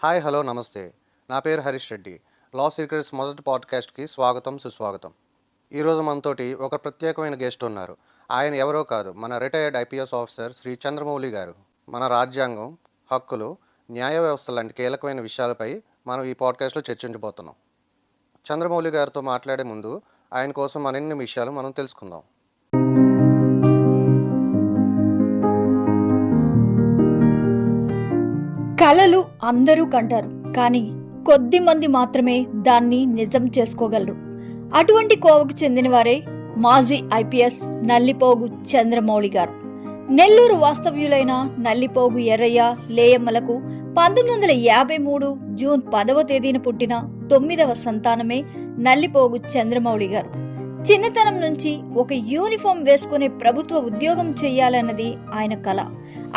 Hi hello నమస్తే. నా పేరు హరీష్ రెడ్డి. లా సీక్రెట్స్ మొదటి పాడ్కాస్ట్కి స్వాగతం సుస్వాగతం. ఈరోజు మనతోటి ఒక ప్రత్యేకమైన గెస్ట్ ఉన్నారు. ఆయన ఎవరో కాదు, మన retired IPS officer Shri Chandramouli గారు. మన రాజ్యాంగం, హక్కులు, న్యాయ వ్యవస్థ లాంటి కీలకమైన విషయాలపై మనం ఈ పాడ్కాస్ట్లో చర్చించబోతున్నాం. చంద్రమౌళి గారితో మాట్లాడే ముందు ఆయన కోసం మరిన్ని విషయాలు మనం తెలుసుకుందాం. కలలు అందరూ కంటారు, కానీ కొద్ది మంది మాత్రమే దాన్ని నిజం చేసుకోగలరు. అటువంటి కోవకు చెందిన వారే మాజీ ఐపీఎస్ నల్లిపోగు చంద్రమౌళి గారు. నెల్లూరు వాస్తవ్యులైన నల్లిపోగు ఎర్రయ్య లేయమ్మలకు 1953 జూన్ 10వ తేదీన పుట్టిన 9వ సంతానమే నల్లిపోగు చంద్రమౌళి గారు. చిన్నతనం నుంచి ఒక యూనిఫామ్ వేసుకునే ప్రభుత్వ ఉద్యోగం చెయ్యాలన్నది ఆయన కల.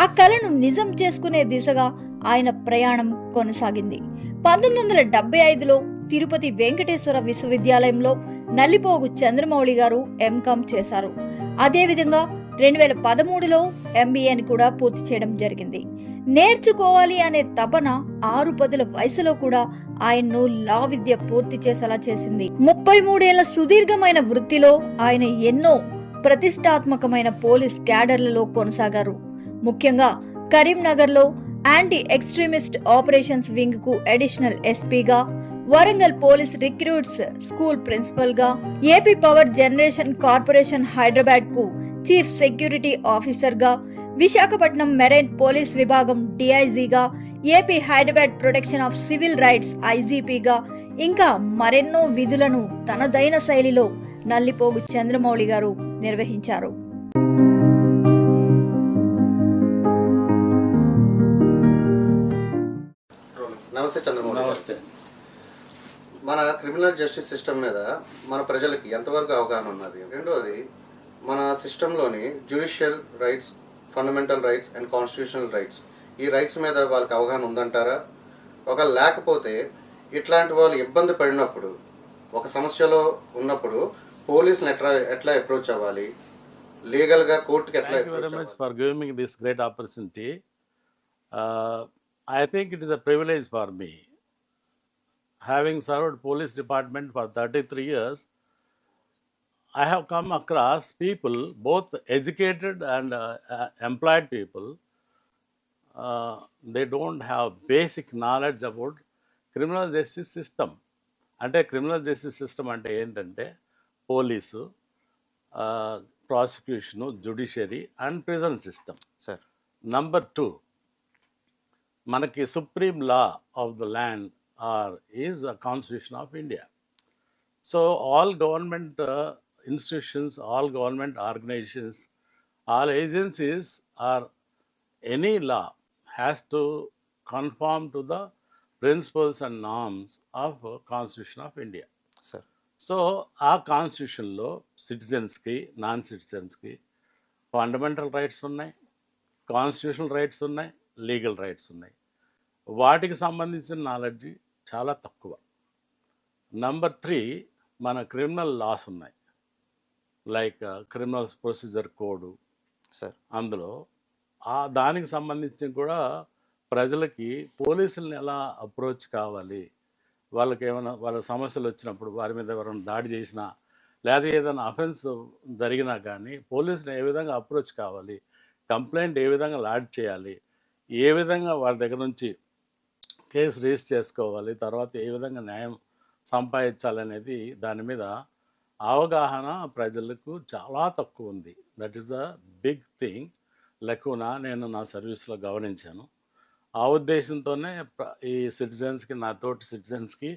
ఆ కలను నిజం చేసుకునే దిశగా ఆయన ప్రయాణం కొనసాగింది. 1975లో తిరుపతి వెంకటేశ్వర విశ్వవిద్యాలయంలో నల్లిపోగు చంద్రమౌళి గారు ఎంకామ్ చేశారు. అదేవిధంగా 2013లో ఎంబీఏని కూడా పూర్తి చేయడం జరిగింది. నేర్చుకోవాలి అనే తపన 6 వయసులో కూడా ఆయన్ను లా విద్య పూర్తి చేసేలా చేసింది. 33 ఏళ్ల సుదీర్ఘమైన వృత్తిలో ఆయన ఎన్నో ప్రతిష్టాత్మకమైన పోలీస్ క్యాడర్లలో కొనసాగారు. ముఖ్యంగా కరీంనగర్లో యాంటీ ఎక్స్ట్రీమిస్ట్ ఆపరేషన్స్ వింగ్ కు అడిషనల్ ఎస్పీగా, Warangal police recruits school principal గా, AP power generation corporation Hyderabad కు చీఫ్ సెక్యూరిటీ ఆఫీసర్ గా, విశాఖపట్నం మెరైన్ పోలీస్ విభాగం డిఐజీగా, AP Hyderabad protection of civil rights ఐజీపీగా, ఇంకా మరెన్నో విధులను తనదైన శైలిలో నల్లిపోగు చంద్రమౌళి గారు నిర్వహించారు. నమస్తే చంద్రమౌళి గారు. నమస్తే. మన క్రిమినల్ జస్టిస్ సిస్టమ్ మీద మన ప్రజలకి ఎంతవరకు అవగాహన ఉన్నది? రెండోది, మన సిస్టంలోని judicial rights, fundamental rights and constitutional rights, ఈ రైట్స్ మీద వాళ్ళకి అవగాహన ఉందంటారా? ఒకవేళ లేకపోతే ఇట్లాంటి వాళ్ళు ఇబ్బంది పడినప్పుడు, ఒక సమస్యలో ఉన్నప్పుడు పోలీసులు ఎట్లా అప్రోచ్ అవ్వాలి, లీగల్గా కోర్టుకి ఎట్లా Thank you very much for giving me this great opportunity. I think it is a privilege for me. Having served police department for 33 years, I have come across people, both educated and employed people. They don't have basic knowledge about criminal justice system. అంటే criminal justice system అంటే ఏంటంటే police, prosecution, judiciary and prison system. Sir, number 2, మనకి supreme law of the land is a constitution of India. So all government institutions, all government organizations, all agencies or any law has to conform to the principles and norms of Constitution of India. Sir, so ఆ కాన్స్టిట్యూషన్లో సిటిజన్స్కి, non సిటిజన్స్కి fundamental rights ఉన్నాయి, constitutional rights ఉన్నాయి, legal rights ఉన్నాయి. వాటికి సంబంధించిన knowledge చాలా తక్కువ. Number 3, మన క్రిమినల్ లాస్ ఉన్నాయి, like criminal procedure code. Sir, అందులో దానికి సంబంధించి కూడా ప్రజలకి పోలీసులను ఎలా అప్రోచ్ కావాలి, వాళ్ళకి ఏమైనా వాళ్ళ సమస్యలు వచ్చినప్పుడు, వారి మీద ఎవరైనా దాడి చేసినా లేదా ఏదైనా అఫెన్స్ జరిగినా కానీ పోలీసుని ఏ విధంగా అప్రోచ్ కావాలి, కంప్లైంట్ ఏ విధంగా లాడ్జ్ చేయాలి, ఏ విధంగా వాళ్ళ దగ్గర నుంచి కేసు రిజిస్టర్ చేసుకోవాలి, తర్వాత ఏ విధంగా న్యాయం సంపాదించాలనేది దాని మీద అవగాహన ప్రజలకు చాలా తక్కువ ఉంది. That is the big thing, లెక్కున నేను నా సర్వీస్లో గమనించాను. ఆ ఉద్దేశంతోనే ఈ సిటిజన్స్కి, నా తోటి సిటిజన్స్కి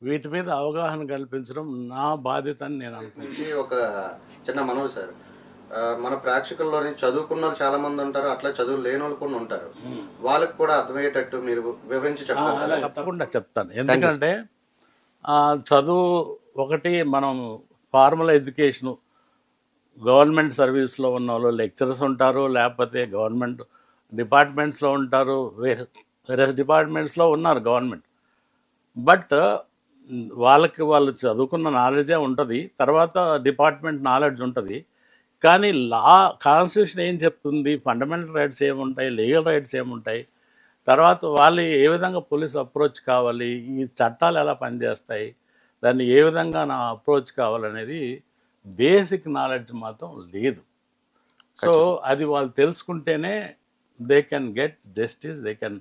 వీటి మీద అవగాహన కల్పించడం నా బాధ్యత అని నేను అనుకుంటున్నాను. ఒక చిన్న మనవి సార్, మన ప్రేక్షకుల్లోని చదువుకున్న వాళ్ళు చాలా మంది ఉంటారు, అట్లా చదువు లేని వాళ్ళు కూడా ఉంటారు. వాళ్ళకి కూడా అర్థమయ్యేటట్టు మీరు వివరించి చెప్తారా? తప్పకుండా చెప్తాను. ఎందుకంటే చదువు ఒకటి, మనం ఫార్మల్ ఎడ్యుకేషను, గవర్నమెంట్ సర్వీస్లో ఉన్న వాళ్ళు లెక్చరర్స్ ఉంటారు, లేకపోతే గవర్నమెంట్ డిపార్ట్మెంట్స్లో ఉంటారు, వేరే డిపార్ట్మెంట్స్లో ఉన్నారు గవర్నమెంట్. బట్ వాళ్ళు చదువుకున్న నాలెడ్జే ఉంటుంది, తర్వాత డిపార్ట్మెంట్ నాలెడ్జ్ ఉంటుంది. కానీ కాన్స్టిట్యూషన్ ఏం చెప్తుంది, ఫండమెంటల్ రైట్స్ ఏముంటాయి, లీగల్ రైట్స్ ఏముంటాయి, తర్వాత వాళ్ళు ఏ విధంగా పోలీస్ అప్రోచ్ కావాలి, ఈ చట్టాలు ఎలా పనిచేస్తాయి, దాన్ని ఏ విధంగా నా అప్రోచ్ కావాలనేది బేసిక్ నాలెడ్జ్ మాత్రం లేదు. సో అది వాళ్ళు తెలుసుకుంటేనే they can get justice, they can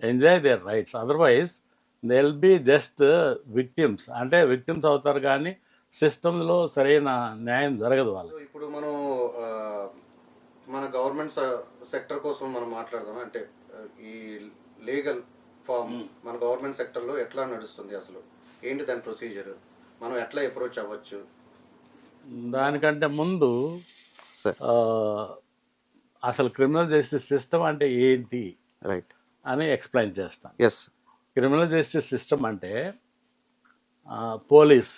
enjoy their rights. Otherwise they will be just victims. అంటే విక్టిమ్స్ అవుతారు కానీ సిస్టంలో సరైన న్యాయం జరగదు వాళ్ళకి. సో ఇప్పుడు మనం ఆ, మన గవర్నమెంట్ సెక్టర్ కోసం మనం మాట్లాడదాం అంటే ఈ లీగల్ ఫామ్ మన గవర్నమెంట్ సెక్టర్లో ఎట్లా నడుస్తుంది, అసలు ఏంటి దాని ప్రొసీజర్, మనం ఎట్లా అప్రోచ్ అవ్వచ్చు? దానికంటే ముందు సార్. అసలు క్రిమినల్ జస్టిస్ సిస్టమ్ అంటే ఏంటి రైట్. అని ఎక్స్ప్లెయిన్ చేస్తాను. ఎస్. క్రిమినల్ జస్టిస్ సిస్టమ్ అంటే police,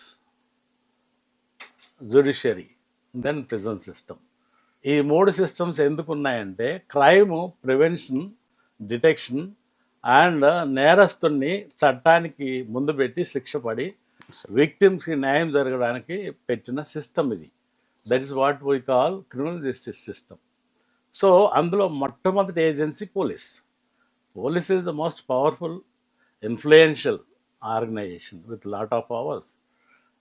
judiciary, then prison system. ఈ 3 సిస్టమ్స్ ఎందుకు ఉన్నాయంటే క్రైమ్ ప్రివెన్షన్, డిటెక్షన్ అండ్ నేరస్తుని చట్టానికి ముందు పెట్టి శిక్ష పడి విక్టిమ్స్కి న్యాయం జరగడానికి పెట్టిన సిస్టమ్ ఇది. That is what we call criminal justice system. So అందులో మొట్టమొదటి agency police. Police is the most powerful, influential organisation with lot of powers.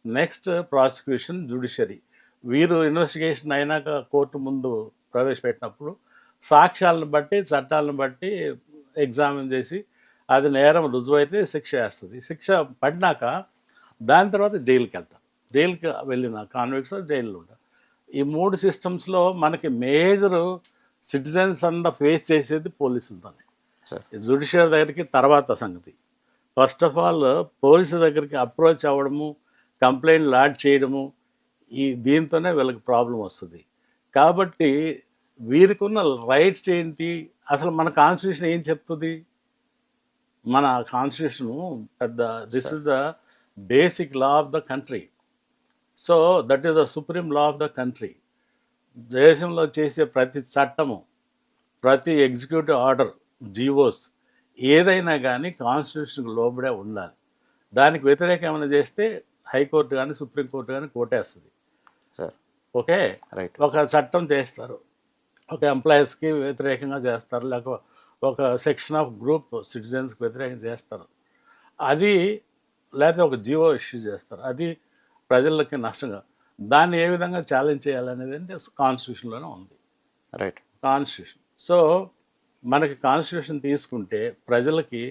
Next prosecution, judiciary. వీరు ఇన్వెస్టిగేషన్ అయినాక కోర్టు ముందు ప్రవేశపెట్టినప్పుడు సాక్ష్యాలను బట్టి, చట్టాలను బట్టి ఎగ్జామిన్ చేసి అది నేరం రుజువైతే శిక్ష వేస్తుంది. శిక్ష పడినాక దాని తర్వాత జైలుకి వెళ్తారు. జైలుకి వెళ్ళిన కాన్విక్ట్స్ జైల్లో ఉంటారు. ఈ 3 సిస్టమ్స్లో మనకి మేజరు సిటిజన్స్ అంతా ఫేస్ చేసేది పోలీసులతోనే. సార్. జ్యుడిషియరీ దగ్గరికి తర్వాత సంగతి. ఫస్ట్ ఆఫ్ ఆల్ పోలీసు దగ్గరికి అప్రోచ్ అవ్వడము, కంప్లైంట్ లాడ్జ్ చేయడము, ఈ దీంతోనే వీళ్ళకి ప్రాబ్లం వస్తుంది. కాబట్టి వీరికి ఉన్న రైట్స్ ఏంటి, అసలు మన కాన్స్టిట్యూషన్ ఏం చెప్తుంది? మన కాన్స్టిట్యూషను పెద్ద this is the basic law of the country. So that is the supreme law of the country. దేశంలో చేసే ప్రతి చట్టము, ప్రతి ఎగ్జిక్యూటివ్ ఆర్డర్, జీవోస్ ఏదైనా కానీ కాన్స్టిట్యూషన్కి లోబడే ఉండాలి. దానికి వ్యతిరేకం ఏమైనా చేస్తే హైకోర్టు కానీ సుప్రీంకోర్టు కానీ కోటేస్తుంది. సార్. ఓకే. రైట్. ఒక చట్టం చేస్తారు, ఒక ఎంప్లాయీస్కి వ్యతిరేకంగా చేస్తారు, లేకపోతే ఒక సెక్షన్ ఆఫ్ గ్రూప్ సిటిజన్స్కి వ్యతిరేకంగా చేస్తారు, అది లేకపోతే ఒక జీవో ఇష్యూ చేస్తారు, అది ప్రజలకి నష్టంగా. దాన్ని ఏ విధంగా ఛాలెంజ్ చేయాలనేది అంటే కాన్స్టిట్యూషన్లోనే ఉంది. రైట్. కాన్స్టిట్యూషన్. సో మనకి కాన్స్టిట్యూషన్ తీసుకుంటే ప్రజలకి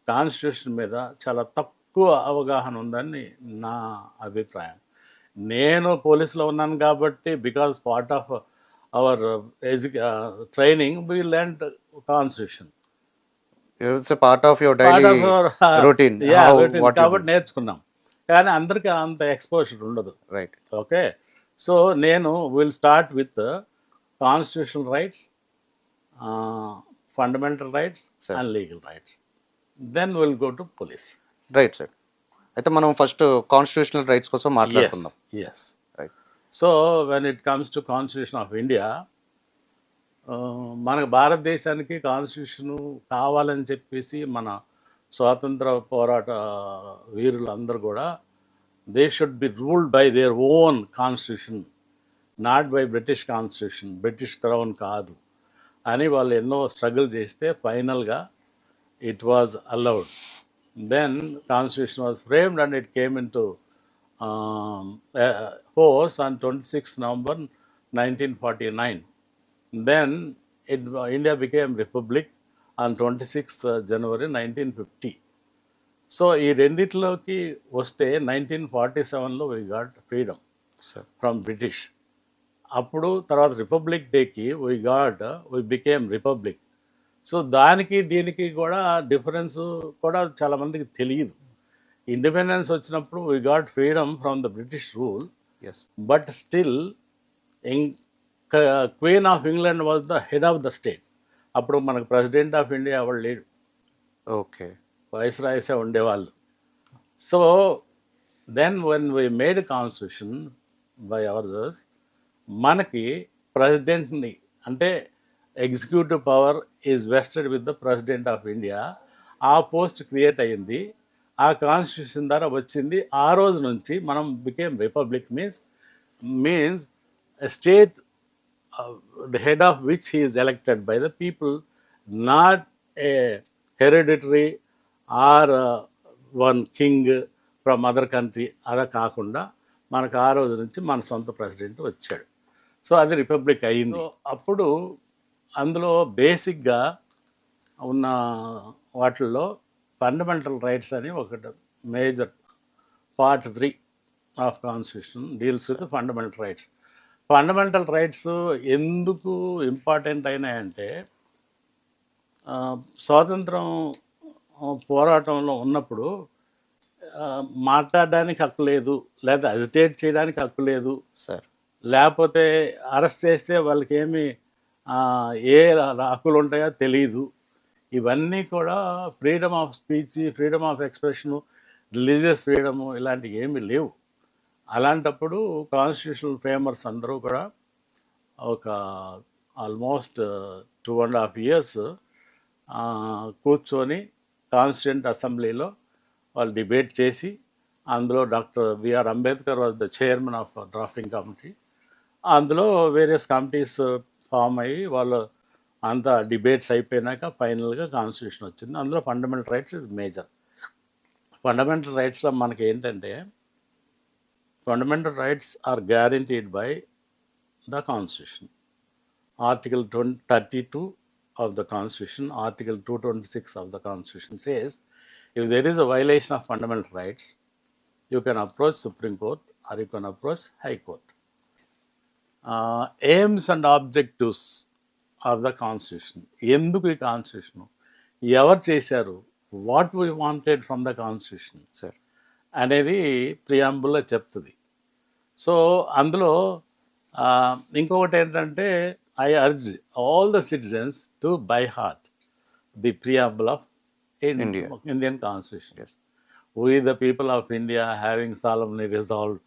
కాన్స్టిట్యూషన్ మీద చాలా తక్కువ అవగాహన ఉందని నా అభిప్రాయం. నేను పోలీసులో ఉన్నాను కాబట్టి because part of our training we learn constitution. It's part of your daily routine. కాబట్టి నేర్చుకున్నాం. కానీ అందరికీ అంత ఎక్స్పోజర్ ఉండదు. రైట్. ఓకే. సో నేను will start with constitutional rights, fundamental rights and legal rights. Then will go to police. Right sir. అయితే మనం first constitutional rights కోసం మాట్లాడుకుందాం. Yes. Right. So when it comes to constitution of India, మన భారతదేశానికి constitution కావాలని చెప్పేసి మన స్వాతంత్ర పోరాట వీరులందరూ కూడా they should be ruled by their own constitution, not by British constitution, British crown కాదు అని వాళ్ళు ఎన్నో స్ట్రగుల్ చేస్తే ఫైనల్గా it was allowed. Then constitution was framed and it came into force on 26 November 1949. Then India became republic on 26th January 1950. So ఈ రెండిట్లోకి వస్తే 1947లో we got freedom from British. అప్పుడు తర్వాత రిపబ్లిక్ డేకి వీ బికేమ్ రిపబ్లిక్. సో దానికి దీనికి కూడా డిఫరెన్స్ కూడా చాలామందికి తెలియదు. ఇండిపెండెన్స్ వచ్చినప్పుడు we got freedom from the British rule, yes. But still queen of England was the head of the state. అప్పుడు మనకు ప్రెసిడెంట్ ఆఫ్ ఇండియా ఎవరు లేడు, ఓకే. వైస్రాయ్సే ఉండేవాళ్ళు. So then when we made constitution by ours, మనకి ప్రెసిడెంట్ని అంటే executive power is vested with the president of India. ఆ పోస్ట్ క్రియేట్ అయ్యింది, ఆ కాన్స్టిట్యూషన్ ద్వారా వచ్చింది. ఆ రోజు నుంచి మనం became republic. Means state the head of which he is elected by the people, not a hereditary or one king from other country అలా కాకుండా మనకు ఆ రోజు నుంచి మన సొంత ప్రెసిడెంట్ వచ్చాడు. సో అది రిపబ్లిక్ అయింది. సో అప్పుడు అందులో బేసిక్గా ఉన్న వాటిల్లో ఫండమెంటల్ రైట్స్ అని ఒకటి major part 3 of constitution deals with fundamental rights. Fundamental rights ఎందుకు ఇంపార్టెంట్ అయినాయంటే స్వాతంత్రం పోరాటంలో ఉన్నప్పుడు మాట్లాడడానికి హక్కు లేదు, లేదా అజిటేట్ చేయడానికి హక్కు లేదు, సార్ లేకపోతే అరెస్ట్ చేస్తే వాళ్ళకి ఏమి ఏ హక్కులు ఉంటాయో తెలియదు. ఇవన్నీ కూడా freedom of speech, freedom of expression, religious freedom ఇలాంటివి ఏమీ లేవు. అలాంటప్పుడు కాన్స్టిట్యూషనల్ ఫ్రేమర్స్ అందరూ కూడా ఒక ఆల్మోస్ట్ 2.5 years కూర్చొని కాన్స్టిట్యూంట్ అసెంబ్లీలో వాళ్ళు డిబేట్ చేసి అందులో doctor B R Ambedkar was the chairman of drafting committee. అందులో వేరియస్ కమిటీస్ ఫామ్ అయ్యి వాళ్ళు అంతా డిబేట్స్ అయిపోయినాక ఫైనల్గా కాన్స్టిట్యూషన్ వచ్చింది. అందులో fundamental rights is major. Fundamental రైట్స్లో మనకి ఏంటంటే fundamental rights are guaranteed by the constitution. Article 32 of the Constitution, Article 226 of the Constitution says, if there is a violation of fundamental rights, you can approach Supreme Court or you can approach High Court. Aims and objectives of the Constitution. ఎందుకు ఈ constitution, ఎవరు చేశారు, what we wanted from the constitution sir అనేది ప్రియాంబుల్లో చెప్తుంది. So అందులో ఇంకొకటి ఏంటంటే I urge all the citizens to by heart the preamble of Indian Constitution. Yes. We the people of India having solemnly resolved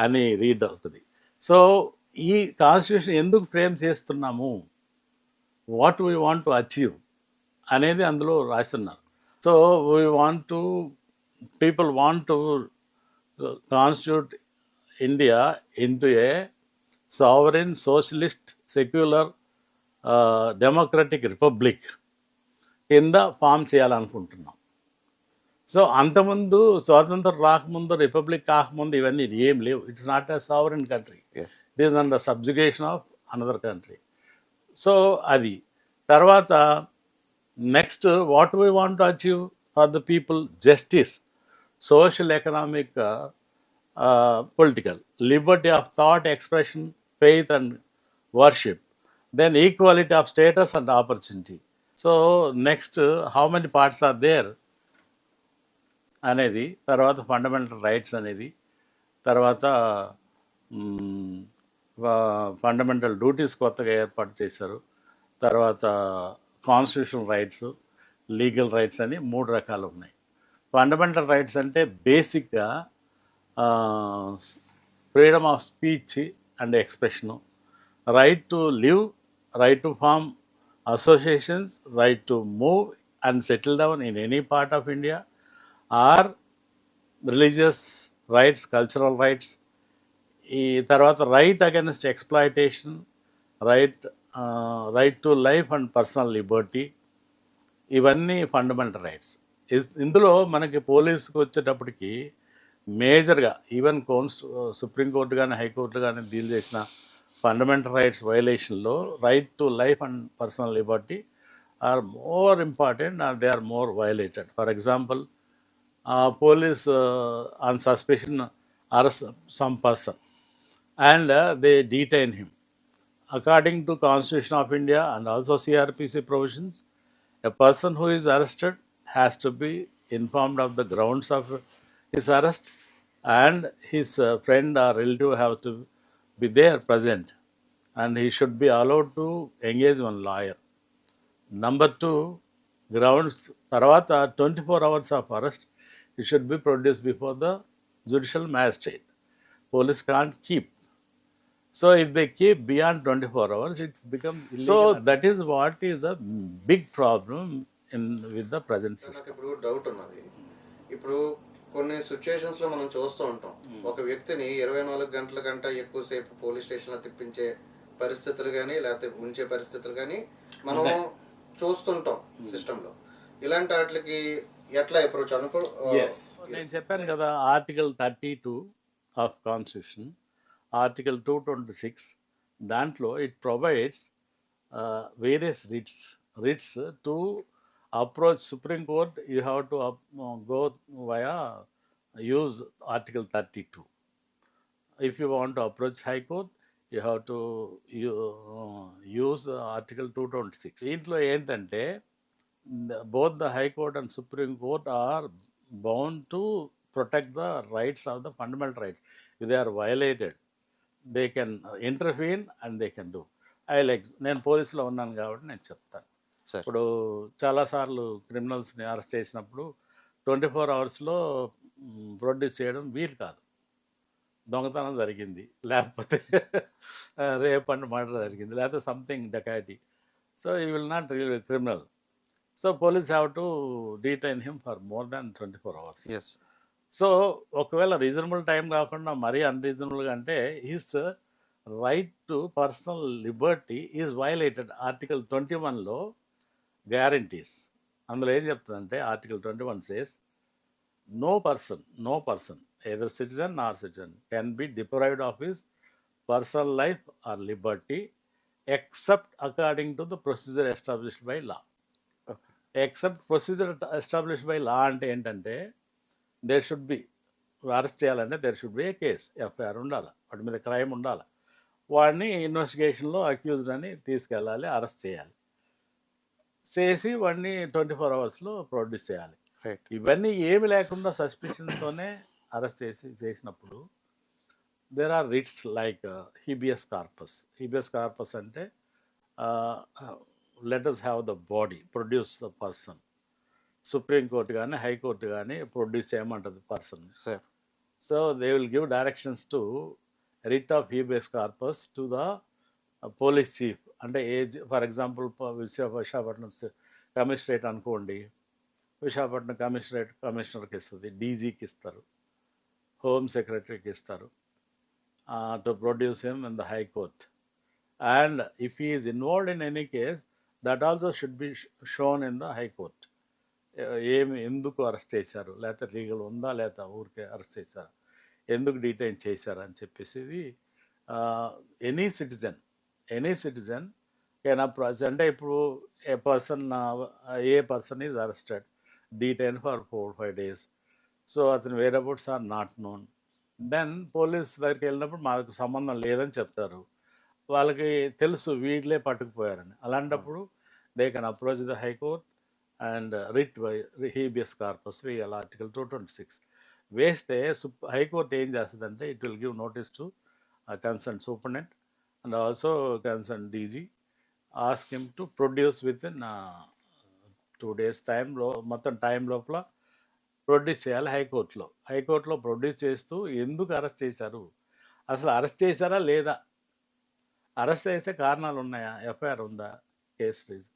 అని read అవుతుంది. So ఈ constitution ఎందుకు frame చేస్తున్నాము, what we want to achieve అనేది అందులో రాస్తున్నారు. So we want to people want to constitute India into a sovereign, socialist, secular, democratic republic కింద form చేయాలనుకుంటున్నాం. సో అంతకుముందు స్వాతంత్రం రాకముందు, రిపబ్లిక్ కాకముందు ఇవన్నీ ఏం లేవు. It's not a sovereign country, it is under subjugation of another country. So అది తర్వాత next what we want to achieve for the people, justice, social, economic, political, liberty of thought, expression, faith and worship, then equality of status and opportunity. So next, how many parts are there అనేది, తర్వాత fundamental rights అనేది, తర్వాత fundamental duties కొత్తగా ఏర్పాటు చేశారు, తర్వాత constitutional rights, legal rights అని 3 రకాలు ఉన్నాయి. ఫండమెంటల్ రైట్స్ అంటే బేసిక్గా freedom of speech and expression, right to live, right to form associations, right to move and settle down in any part of India, or religious rights, cultural rights. ఈ తర్వాత right against exploitation, right to life and personal liberty, ఇవన్నీ fundamental rights. ఇందులో మనకి పోలీసుకు వచ్చేటప్పటికి మేజర్గా even supreme court కానీ high court కానీ డీల్ చేసిన ఫండమెంటల్ రైట్స్ వైలేషన్లో right to life and personal liberty are more important and they are more violated. For example, police on suspicion arrest some person and they detain him. According to Constitution of India and also CRPC provisions, a person who is arrested has to be informed of the grounds of his arrest and his friend or relative have to be there present and he should be allowed to engage one lawyer. Number 2, grounds తర్వాత 24 hours of arrest it should be produced before the judicial magistrate. Police can't keep. So if they keep beyond 24 hours, it's become illegal. So that is what is a big problem with the present system. నాకు ఇప్పుడు doubt ఉన్నది. ఇప్పుడు కొన్ని సిచ్యుయేషన్స్లో మనం చూస్తూ ఉంటాం, ఒక వ్యక్తిని 24 గంటల కంటే ఎక్కువసేపు పోలీస్ స్టేషన్లో తిప్పించే పరిస్థితులు కానీ లేకపోతే ఉంచే పరిస్థితులు కానీ మనం చూస్తుంటాం సిస్టంలో. ఇలాంటి వాటికి ఎట్లా అప్రోచ్ అనుకో నేను చెప్పాను కదా ఆర్టికల్ 32 ఆఫ్ కాన్స్టిట్యూషన్, ఆర్టికల్ 226, దాంట్లో it provides various writs to approach supreme court. You have to go via use article 32. If you want to approach High Court, you have to use Article 226. దీంట్లో ఏంటంటే both the High Court and Supreme Court are bound to protect the rights of the fundamental rights. If they are violated, they can intervene and they can do. నేను పోలీసులో ఉన్నాను కాబట్టి నేను చెప్తాను. Sir ఇప్పుడు చాలాసార్లు క్రిమినల్స్ని అరెస్ట్ చేసినప్పుడు 24 అవర్స్లో ప్రొడ్యూస్ చేయడం వీలు కాదు. దొంగతనం జరిగింది, లేకపోతే రేప్ అండ్ మర్డర్ జరిగింది, లేకపోతే something dacoity. So you will not criminal. So police have to detain him for more than 24 hours. Yes so ఒకవేళ రీజనబుల్ టైం కాకుండా మరీ అన్రీజనబుల్గా అంటే his right to personal liberty is violated. Article 21లో guarantees, అందులో ఏం చెప్తుందంటే article 21 says no person, either citizen nor citizen, can be deprived of his personal life or liberty except according to the procedure established by law. Except procedure established by law అంటే ఏంటంటే there should be, arrest చేయాలంటే there should be a case, FIR ఉండాలి, వాటి మీద crime ఉండాలి, వాడిని ఇన్వెస్టిగేషన్లో accused అని తీసుకెళ్ళాలి, అరెస్ట్ చేయాలి, చేసి వాడిని 24 అవర్స్లో ప్రొడ్యూస్ చేయాలి. రైట్ ఇవన్నీ ఏమి లేకుండా సస్పిషన్తోనే అరెస్ట్ చేసినప్పుడు there are writs like habeas corpus అంటే let us have the body, produce the person. Supreme court కానీ హైకోర్టు కానీ ప్రొడ్యూస్ చేయమంటుంది person. Sir so they will give directions to writ of habeas corpus to the police chief. అంటే for example Visakhapatnam commissionerate అనుకోండి, విశాఖపట్నం కమిషనర్కి ఇస్తుంది, డీజీకి ఇస్తారు, హోమ్ సెక్రటరీకి ఇస్తారు to produce him in the high court. And if he is involved in any case that also should be shown in the high court. ఎందుకు arrest చేశారు, లేకపోతే లీగల్ ఉందా, లేకపోతే ఊరికే అరెస్ట్ చేశారు, ఎందుకు డీటైన్ చేశారు అని చెప్పేసి ఇది ఎనీ సిటిజన్ కెన్ అప్రోచ్. అంటే ఇప్పుడు a person is arrested, detained for 4-5 days. So అతని whereabouts are not known. Then police దగ్గరికి వెళ్ళినప్పుడు మాకు సంబంధం లేదని చెప్తారు, వాళ్ళకి తెలుసు వీళ్ళే పట్టుకుపోయారని. అలాంటప్పుడు they can approach the high court and writ by habeas corpus వేయాలి ఆర్టికల్ 226 వేస్తే హైకోర్టు ఏం చేస్తుందంటే it will give notice to concern superintendent and also concern DG, ask him to produce within 2 days టైంలో, మొత్తం టైం లోపల produce చేయాలి హైకోర్టులో produce చేస్తూ ఎందుకు అరెస్ట్ చేశారు, అసలు అరెస్ట్ చేశారా లేదా, అరెస్ట్ చేస్తే కారణాలు ఉన్నాయా, ఎఫ్ఐఆర్ ఉందా, కేసు రీజ్,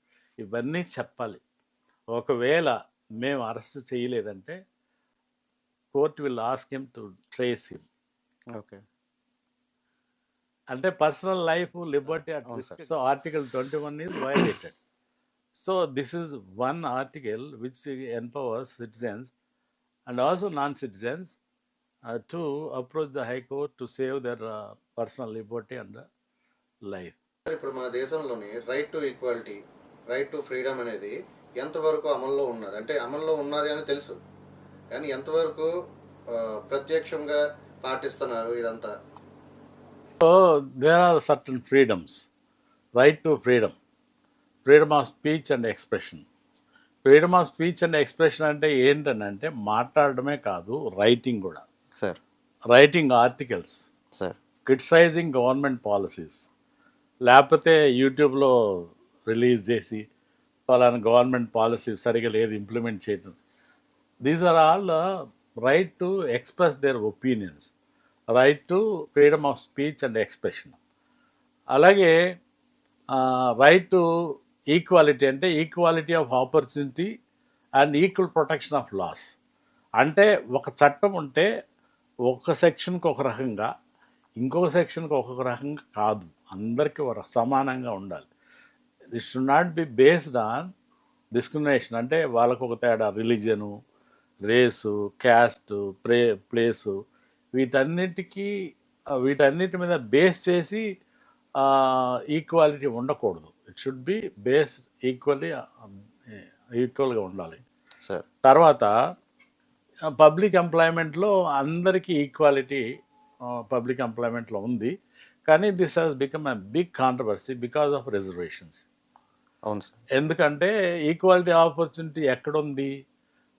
ఇవన్నీ చెప్పాలి. ఒకవేళ మేము అరెస్ట్ చేయలేదంటే court will ask him to trace him. Okay అంటే personal life, liberty at risk. So article 21 is violated. So this is one article which empowers citizens and also non-citizens to approach the High Court to save their personal liberty and life. ఇప్పుడు మన దేశంలోని right to equality, right to freedom అనేది ఎంతవరకు అమల్లో ఉన్నది? అంటే అమల్లో ఉన్నది అని తెలుసు, కానీ ఎంతవరకు ప్రత్యక్షంగా పాటిస్తున్నారు ఇదంతా? So there are certain freedoms. Right to freedom of speech and expression. Freedom of speech and expression అంటే ఏంటనంటే మాట్లాడడమే కాదు, రైటింగ్ కూడా. Sir writing articles, sir criticising government policies, లేకపోతే యూట్యూబ్లో రిలీజ్ చేసి పలానా గవర్నమెంట్ పాలసీ సరిగా లేదు ఇంప్లిమెంట్ చేయడం. These are all right to express their opinions, right to freedom of speech and expression. అలాగే రైట్ టు ఈక్వాలిటీ అంటే equality of opportunity and equal protection of laws. అంటే ఒక చట్టం ఉంటే ఒక సెక్షన్కి ఒక రకంగా, ఇంకొక సెక్షన్కి ఒక్కొక్క రకంగా కాదు, అందరికీ సమానంగా ఉండాలి. This should not be based on discrimination అంటే వాళ్ళకు ఒక తేడా, రిలీజను, రేసు, క్యాస్టు, ప్లేసు, వీటన్నిటికీ వీటన్నిటి మీద బేస్ చేసి ఈక్వాలిటీ ఉండకూడదు. ఇట్ షుడ్ బి బేస్ ఈక్వల్గా ఉండాలి. సార్ తర్వాత పబ్లిక్ ఎంప్లాయ్మెంట్లో అందరికీ ఈక్వాలిటీ పబ్లిక్ ఎంప్లాయ్మెంట్లో ఉంది, కానీ this has become a big controversy because of reservations. అవును సార్. ఎందుకంటే ఈక్వాలిటీ ఆపర్చునిటీ ఎక్కడుంది?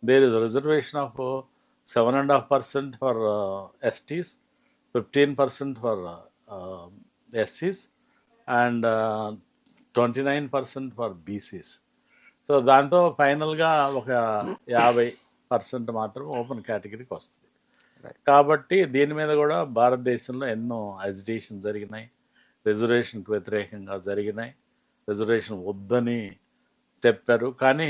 There is reservation of 7.5% for STs, 15% for ఎస్సీస్ అండ్ 29% ఫర్ బీసీస్. సో దాంతో ఫైనల్గా ఒక 50% మాత్రం ఓపెన్ కేటగిరీకి వస్తుంది. కాబట్టి దీని మీద కూడా భారతదేశంలో ఎన్నో అజిటేషన్ జరిగినాయి, రిజర్వేషన్కి వ్యతిరేకంగా జరిగినాయి, రిజర్వేషన్ వద్దని చెప్పారు. కానీ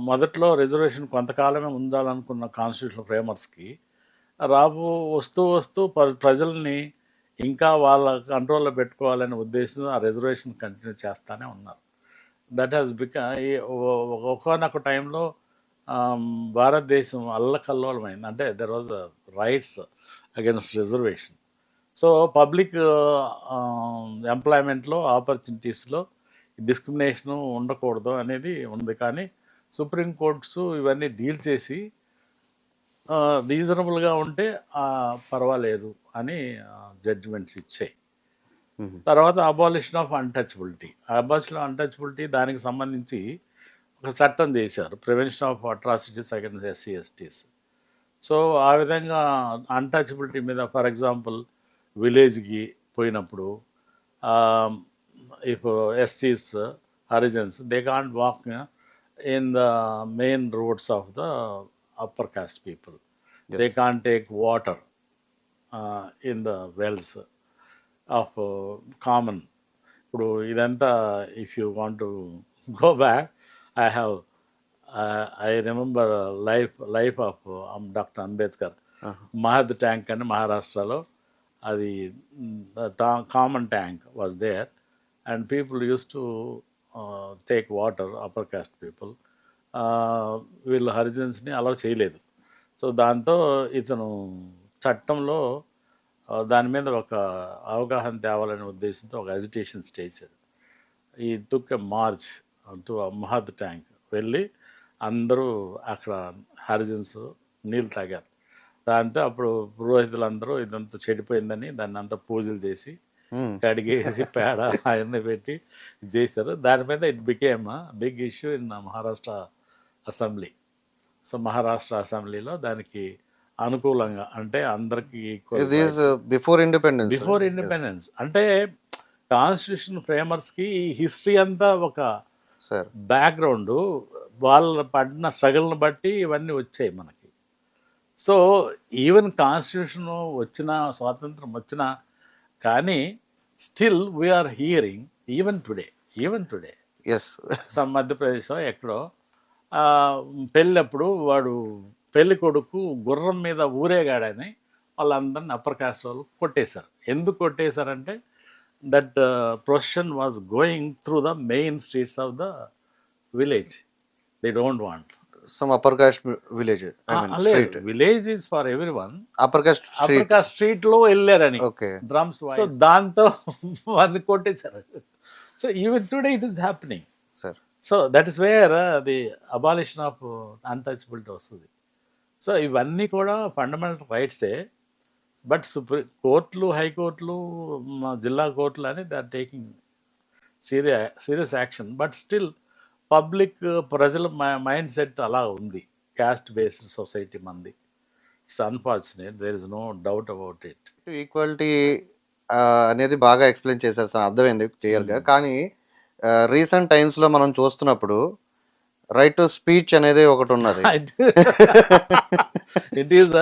మొదట్లో రిజర్వేషన్ కొంతకాలమే ఉంచాలనుకున్న కాన్స్టిట్యూషనల్ ఫ్రేమర్స్కి వస్తూ ప్రజల్ని ఇంకా వాళ్ళ కంట్రోల్లో పెట్టుకోవాలనే ఉద్దేశం ఆ రిజర్వేషన్ కంటిన్యూ చేస్తూనే ఉన్నారు. దట్ హ్యాస్ ఒకనొక టైంలో భారతదేశం అల్లకల్లోలమైంది. అంటే there was riots against reservation. So public ఎంప్లాయ్మెంట్లో ఆపర్చునిటీస్లో డిస్క్రిమినేషను ఉండకూడదు అనేది ఉంది. కానీ సుప్రీంకోర్ట్స్ ఇవన్నీ డీల్ చేసి రీజనబుల్గా ఉంటే పర్వాలేదు అని జడ్జిమెంట్స్ ఇచ్చాయి. తర్వాత అబాలిషన్ ఆఫ్ అన్టచబిలిటీ దానికి సంబంధించి ఒక చట్టం చేశారు, prevention of atrocities against SC STs. So ఆ విధంగా అన్టచబిలిటీ మీద, ఫర్ ఎగ్జాంపుల్ విలేజ్కి పోయినప్పుడు if STs Harijans they can't walk in the main roads of the upper caste people, they can't take water in the wells of common. ఇప్పుడు ఇదంతా if you want to go back, I remember life of Dr. Ambedkar. Mahad tank అని మహారాష్ట్రలో అది common tank was there and people use to take water, upper caste people. వీళ్ళు హరిజన్స్ని allow చేయలేదు. So దాంతో ఇతను చట్టంలో దాని మీద ఒక అవగాహన తేవాలనే ఉద్దేశంతో ఒక అజిటేషన్ చేశాడు. ఈ టుక్ ఎ మార్చ్ టు మహద్ ట్యాంక్ వెళ్ళి అందరూ అక్కడ హరిజన్స్ నీళ్ళు తాగారు. దాంతో అప్పుడు పురోహితులందరూ ఇదంతా చెడిపోయిందని దాన్ని అంతా పూజలు చేసి కడిగేసి పేడ అవన్నీ పెట్టి చేశారు. దాని మీద it became big issue in Maharashtra assembly. So Maharashtra అసెంబ్లీలో దానికి అనుకూలంగా, అంటే అందరికీ బిఫోర్ ఇండిపెండెన్స్ అంటే కాన్స్టిట్యూషన్ ఫ్రేమర్స్కి ఈ హిస్టరీ అంతా ఒక బ్యాక్గ్రౌండ్, వాళ్ళ పడిన స్ట్రగుల్ని బట్టి ఇవన్నీ వచ్చాయి మనకి. సో ఈవెన్ కాన్స్టిట్యూషన్ వచ్చినా, స్వాతంత్రం వచ్చినా కానీ still we are hearing even today some మధ్యప్రదేశ్లో ఎక్కడో పెళ్ళప్పుడు వాడు పెళ్ళి కొడుకు గుర్రం మీద ఊరేగాడని వాళ్ళందరినీ అప్పర్ కాస్ట్ వాళ్ళు కొట్టేశారు. ఎందుకు కొట్టేశారంటే that procession was going through the main streets of the village. They don't want some upper caste village. Village is for everyone. upper caste street లో వెళ్ళారని డ్రమ్స్. సో దాంతో వారిని కొట్టేశారు. So even today it is happening. So that is where the abolition of untouchability వస్తుంది. So ఇవన్నీ కూడా fundamental రైట్సే. But కోర్టులు, హైకోర్టులు, జిల్లా కోర్టులు అని they are taking serious action. But still public ప్రజల మైండ్ సెట్ అలా ఉంది. క్యాస్ట్ బేస్డ్ సొసైటీ మంది. It's unfortunate, there is no doubt about it. Equality అనేది బాగా ఎక్స్ప్లెయిన్ చేశారు సార్, అర్థమైంది క్లియర్గా. కానీ రీసెంట్ టైమ్స్లో మనం చూస్తున్నప్పుడు రైట్ టు స్పీచ్ అనేది ఒకటి ఉన్నది. ఇట్ ఈస్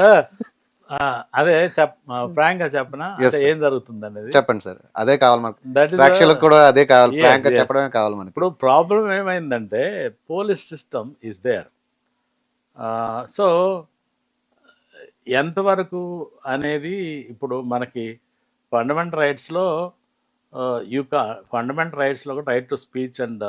అదే ఫ్రాంక్ గా చెప్పనా ఏం జరుగుతుంది అనేది చెప్పండి సార్. అదే కావాలి మనకు, ప్రేక్షకులకు కూడా అదే కావాలి, ఫ్రాంక్ గా చెప్పడమే కావాలి మనకి. ఇప్పుడు ప్రాబ్లం ఏమైందంటే police system is there. So ఎంతవరకు అనేది ఇప్పుడు మనకి ఫండమెంటల్ రైట్స్లో కూడా right to speech and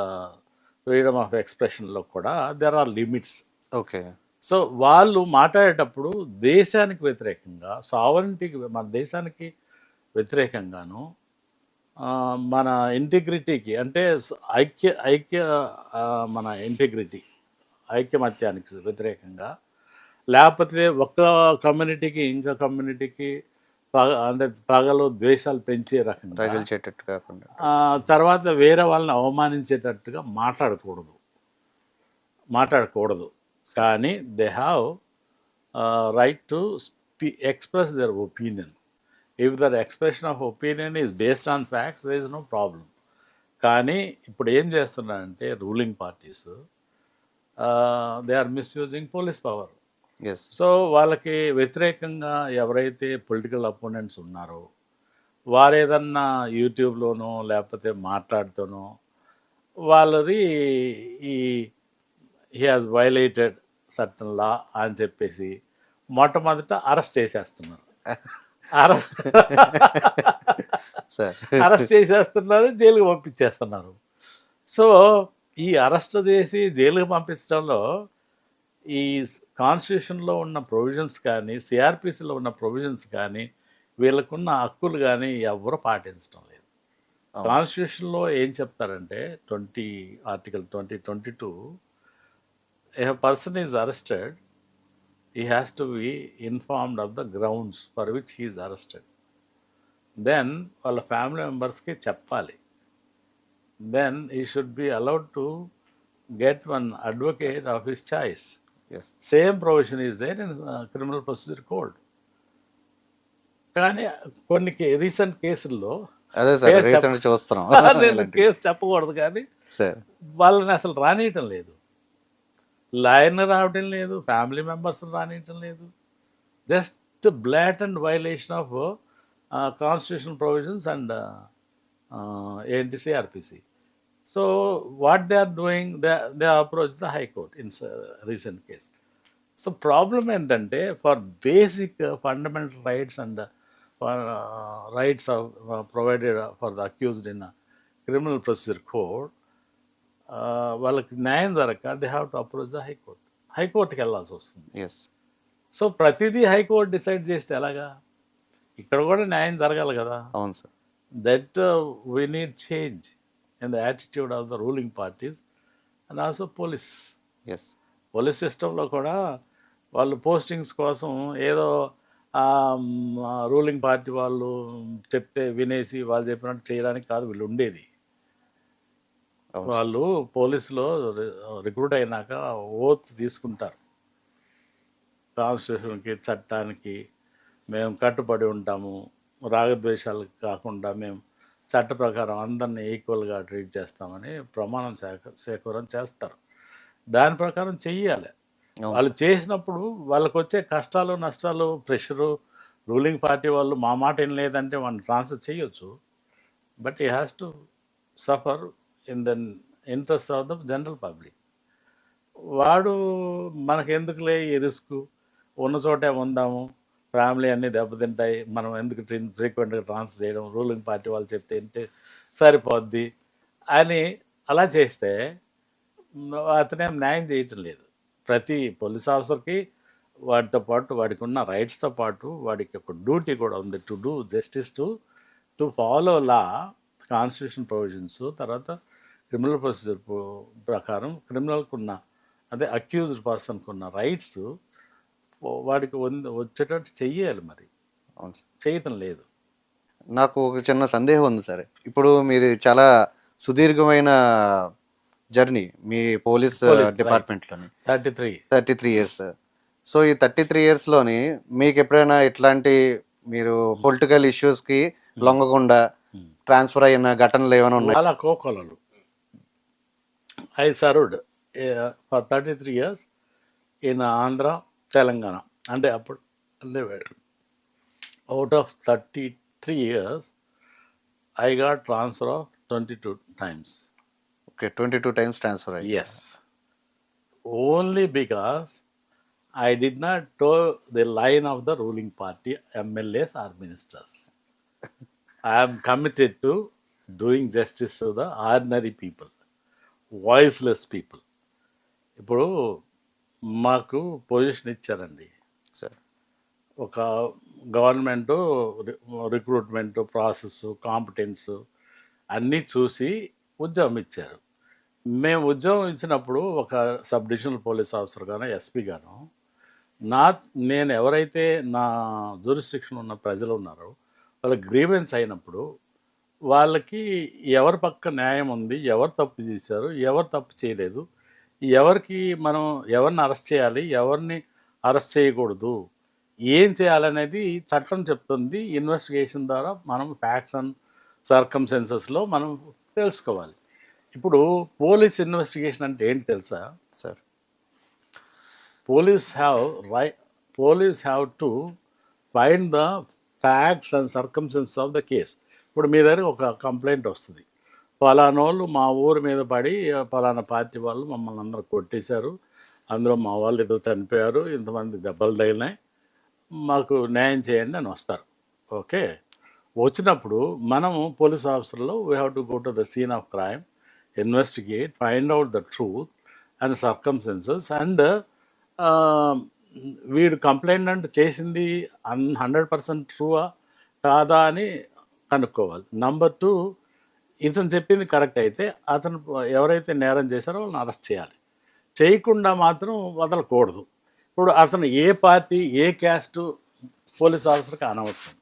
freedom of ఎక్స్ప్రెషన్లో కూడా there are limits. Okay. So వాళ్ళు మాట్లాడేటప్పుడు దేశానికి వ్యతిరేకంగా, సావరెంటీకి, మన దేశానికి వ్యతిరేకంగాను, మన ఇంటిగ్రిటీకి అంటే ఐక్య మన ఇంటిగ్రిటీ, ఐక్యమత్యానికి వ్యతిరేకంగా, లేకపోతే ఒక్క కమ్యూనిటీకి ఇంకో కమ్యూనిటీకి అంటే పగలు ద్వేషాలు పెంచే రకంగా, రగిల్చేటట్టు కాకుండా. తర్వాత వేరే వాళ్ళని అవమానించేటట్టుగా మాట్లాడకూడదు. కానీ they have right to express their opinion. If their expression of opinion is based on facts, there is no problem. కానీ ఇప్పుడు ఏం చేస్తున్నారంటే ruling parties, they are misusing police power. Yes. So వాళ్ళకి వ్యతిరేకంగా ఎవరైతే పొలిటికల్ అపోనెంట్స్ ఉన్నారో వారు ఏదన్నా యూట్యూబ్లోనో లేకపోతే మాట్లాడుతూనో వాళ్ళది ఈ హీ హాజ్ వైలేటెడ్ సర్టన్ లా అని చెప్పేసి మొట్టమొదట అరెస్ట్ చేసేస్తున్నారు. సార్. అరెస్ట్ చేసేస్తున్నారు, జైలుకి పంపించేస్తున్నారు. సో ఈ అరెస్ట్ చేసి జైలుకి పంపించడంలో ఈ కాన్స్టిట్యూషన్లో ఉన్న ప్రొవిజన్స్ కానీ, సిఆర్పిసిలో ఉన్న ప్రొవిజన్స్ కానీ, వీళ్ళకున్న హక్కులు కానీ ఎవరు పాటించడం లేదు. కాన్స్టిట్యూషన్లో ఏం చెప్తారంటే article 2022, if a person is arrested, he has to be informed of the grounds for which he is arrested. Then వాళ్ళ ఫ్యామిలీ మెంబర్స్కి చెప్పాలి. Then he should be allowed to get one advocate of his choice. Yes. Same provision is there in criminal procedure code. కానీ కొన్ని recent కేసుల్లో అదే sir పేరు recent చూస్తున్నాం. నేను కేసు చెప్పకూడదు కానీ సార్. వాళ్ళని అసలు రానియటం లేదు, లాయర్ని రావటం లేదు, ఫ్యామిలీ మెంబర్స్ని రానియటం లేదు. Just blatant violation of constitutional provisions and ఏంటి CrPC. So what they are doing, they approach the high court in recent case. So problem ఏంటంటే for basic fundamental rights and rights of provided for the accused in criminal procedure code, వాళ్ళకి న్యాయం జరగక they have to approach the హైకోర్టుకి వెళ్ళాల్సి వస్తుంది. Yes. So ప్రతిదీ high court decide చేస్తే ఎలాగా? ఇక్కడ కూడా న్యాయం జరగాలి కదా. అవును sir. That we need change in the attitude of the ruling parties and also police. Yes. Police సిస్టంలో కూడా వాళ్ళు పోస్టింగ్స్ కోసం ఏదో రూలింగ్ పార్టీ వాళ్ళు చెప్తే వినేసి వాళ్ళు చెప్పినట్టు చేయడానికి కాదు వీళ్ళు ఉండేది. వాళ్ళు పోలీసులో రిక్రూట్ అయినాక ఓత్ తీసుకుంటారు. కాన్స్టిట్యూషన్కి, చట్టానికి మేము కట్టుబడి ఉంటాము, రాగద్వేషాలకు కాకుండా మేము చట్ట ప్రకారం అందరినీ ఈక్వల్గా ట్రీట్ చేస్తామని ప్రమాణం సేకూరం చేస్తారు. దాని ప్రకారం చెయ్యాలి. వాళ్ళు చేసినప్పుడు వాళ్ళకు వచ్చే కష్టాలు, నష్టాలు, ప్రెషరు, రూలింగ్ పార్టీ వాళ్ళు మా మాట ఏం లేదంటే వాళ్ళని ట్రాన్స్ఫర్ చేయొచ్చు. But he has to suffer in the interest of the general public. వాడు మనకెందుకులే ఈ రిస్క్, ఉన్న చోటే ఉందాము, ఫ్యామిలీ అన్నీ దెబ్బతింటాయి, మనం ఎందుకు ఫ్రీక్వెంట్గా ట్రాన్స్ఫర్ చేయడం, రూలింగ్ పార్టీ వాళ్ళు చెప్తే ఇంతే సరిపోద్ది అని అలా చేస్తే అతనేం న్యాయం చేయటం లేదు. ప్రతి పోలీస్ ఆఫీసర్కి వాటితో పాటు వాడికి ఉన్న రైట్స్తో పాటు వాడికి ఒక డ్యూటీ కూడా ఉంది, to do justice, to follow law, constitution provisions, తర్వాత క్రిమినల్ ప్రొసీజర్ ప్రకారం క్రిమినల్కి ఉన్న అదే అక్యూజ్డ్ పర్సన్కి ఉన్న రైట్స్ వాడికి వచ్చేటట్టు చెయ్యాలి. మరి అవును సార్. చేయటం లేదు. నాకు ఒక చిన్న సందేహం ఉంది సార్. ఇప్పుడు మీది చాలా సుదీర్ఘమైన జర్నీ మీ పోలీస్ డిపార్ట్మెంట్లోని, 33 ఇయర్స్. సో ఈ 33 ఇయర్స్లోని మీకు ఎప్పుడైనా ఇట్లాంటి మీరు పొలిటికల్ ఇష్యూస్కి లొంగకుండా ట్రాన్స్ఫర్ అయిన ఘటనలు ఏమైనా ఉన్నాయి? చాలా కోకొలలు. I served for 33 years in Andhra, Telangana. అంటే అప్పుడు అంటే out of 33 years I got transfer of 22 times. Okay, 22 times transfer అయ్యి. Yes. Only because I did not toe the line of the ruling party, MLAs or ministers. I am committed to doing justice to the ordinary people. Voiceless people. ఇప్పుడు మాకు position ఇచ్చారండి. Sir. ఒక government recruitment process, competence అన్నీ చూసి ఉద్యోగం ఇచ్చారు. మేము ఉద్యోగం ఇచ్చినప్పుడు ఒక సబ్ డివిజనల్ పోలీస్ ఆఫీసర్ గాను, ఎస్పీ గాను నేను ఎవరైతే నా జ్యూరిస్డిక్షన్ ఉన్న ప్రజలు ఉన్నారో వాళ్ళ గ్రీవెన్స్ అయినప్పుడు వాళ్ళకి ఎవరి పక్క న్యాయం ఉంది, ఎవరు తప్పు చేశారు, ఎవరు తప్పు చేయలేదు, మనం ఎవరిని అరెస్ట్ చేయాలి, ఎవరిని అరెస్ట్ చేయకూడదు, ఏం చేయాలనేది చట్టం చెప్తుంది. ఇన్వెస్టిగేషన్ ద్వారా మనం ఫ్యాక్ట్స్ అండ్ సర్కమ్స్టెన్సెస్లో మనం తెలుసుకోవాలి. ఇప్పుడు పోలీస్ ఇన్వెస్టిగేషన్ అంటే ఏంటి తెలుసా? Sir. Police have to find the facts and circumstances of the case. ఇప్పుడు మీ దగ్గర ఒక కంప్లైంట్ వస్తుంది, పలానోళ్ళు మా ఊరి మీద పడి పలానా పార్టీ వాళ్ళు మమ్మల్ని అందరూ కొట్టేశారు, అందులో మా వాళ్ళు ఏదో చనిపోయారు, ఇంతమంది దెబ్బలు తగిలినాయి, మాకు న్యాయం చేయండి అని వస్తారు. ఓకే, వచ్చినప్పుడు మనము పోలీస్ ఆఫీసర్లో we have to go to the scene of crime, investigate, find out the truth and circumstances and వీడు కంప్లైంట్ చేసింది 100% ట్రూవా కాదా అని కనుక్కోవాలి. నంబర్ 2, ఇతను చెప్పింది కరెక్ట్ అయితే అతను ఎవరైతే నేరం చేశారో వాళ్ళని అరెస్ట్ చేయాలి, చేయకుండా మాత్రం వదలకూడదు. ఇప్పుడు అతను ఏ పార్టీ, ఏ క్యాస్ట్ పోలీస్ ఆఫీసర్కి అనవసరం.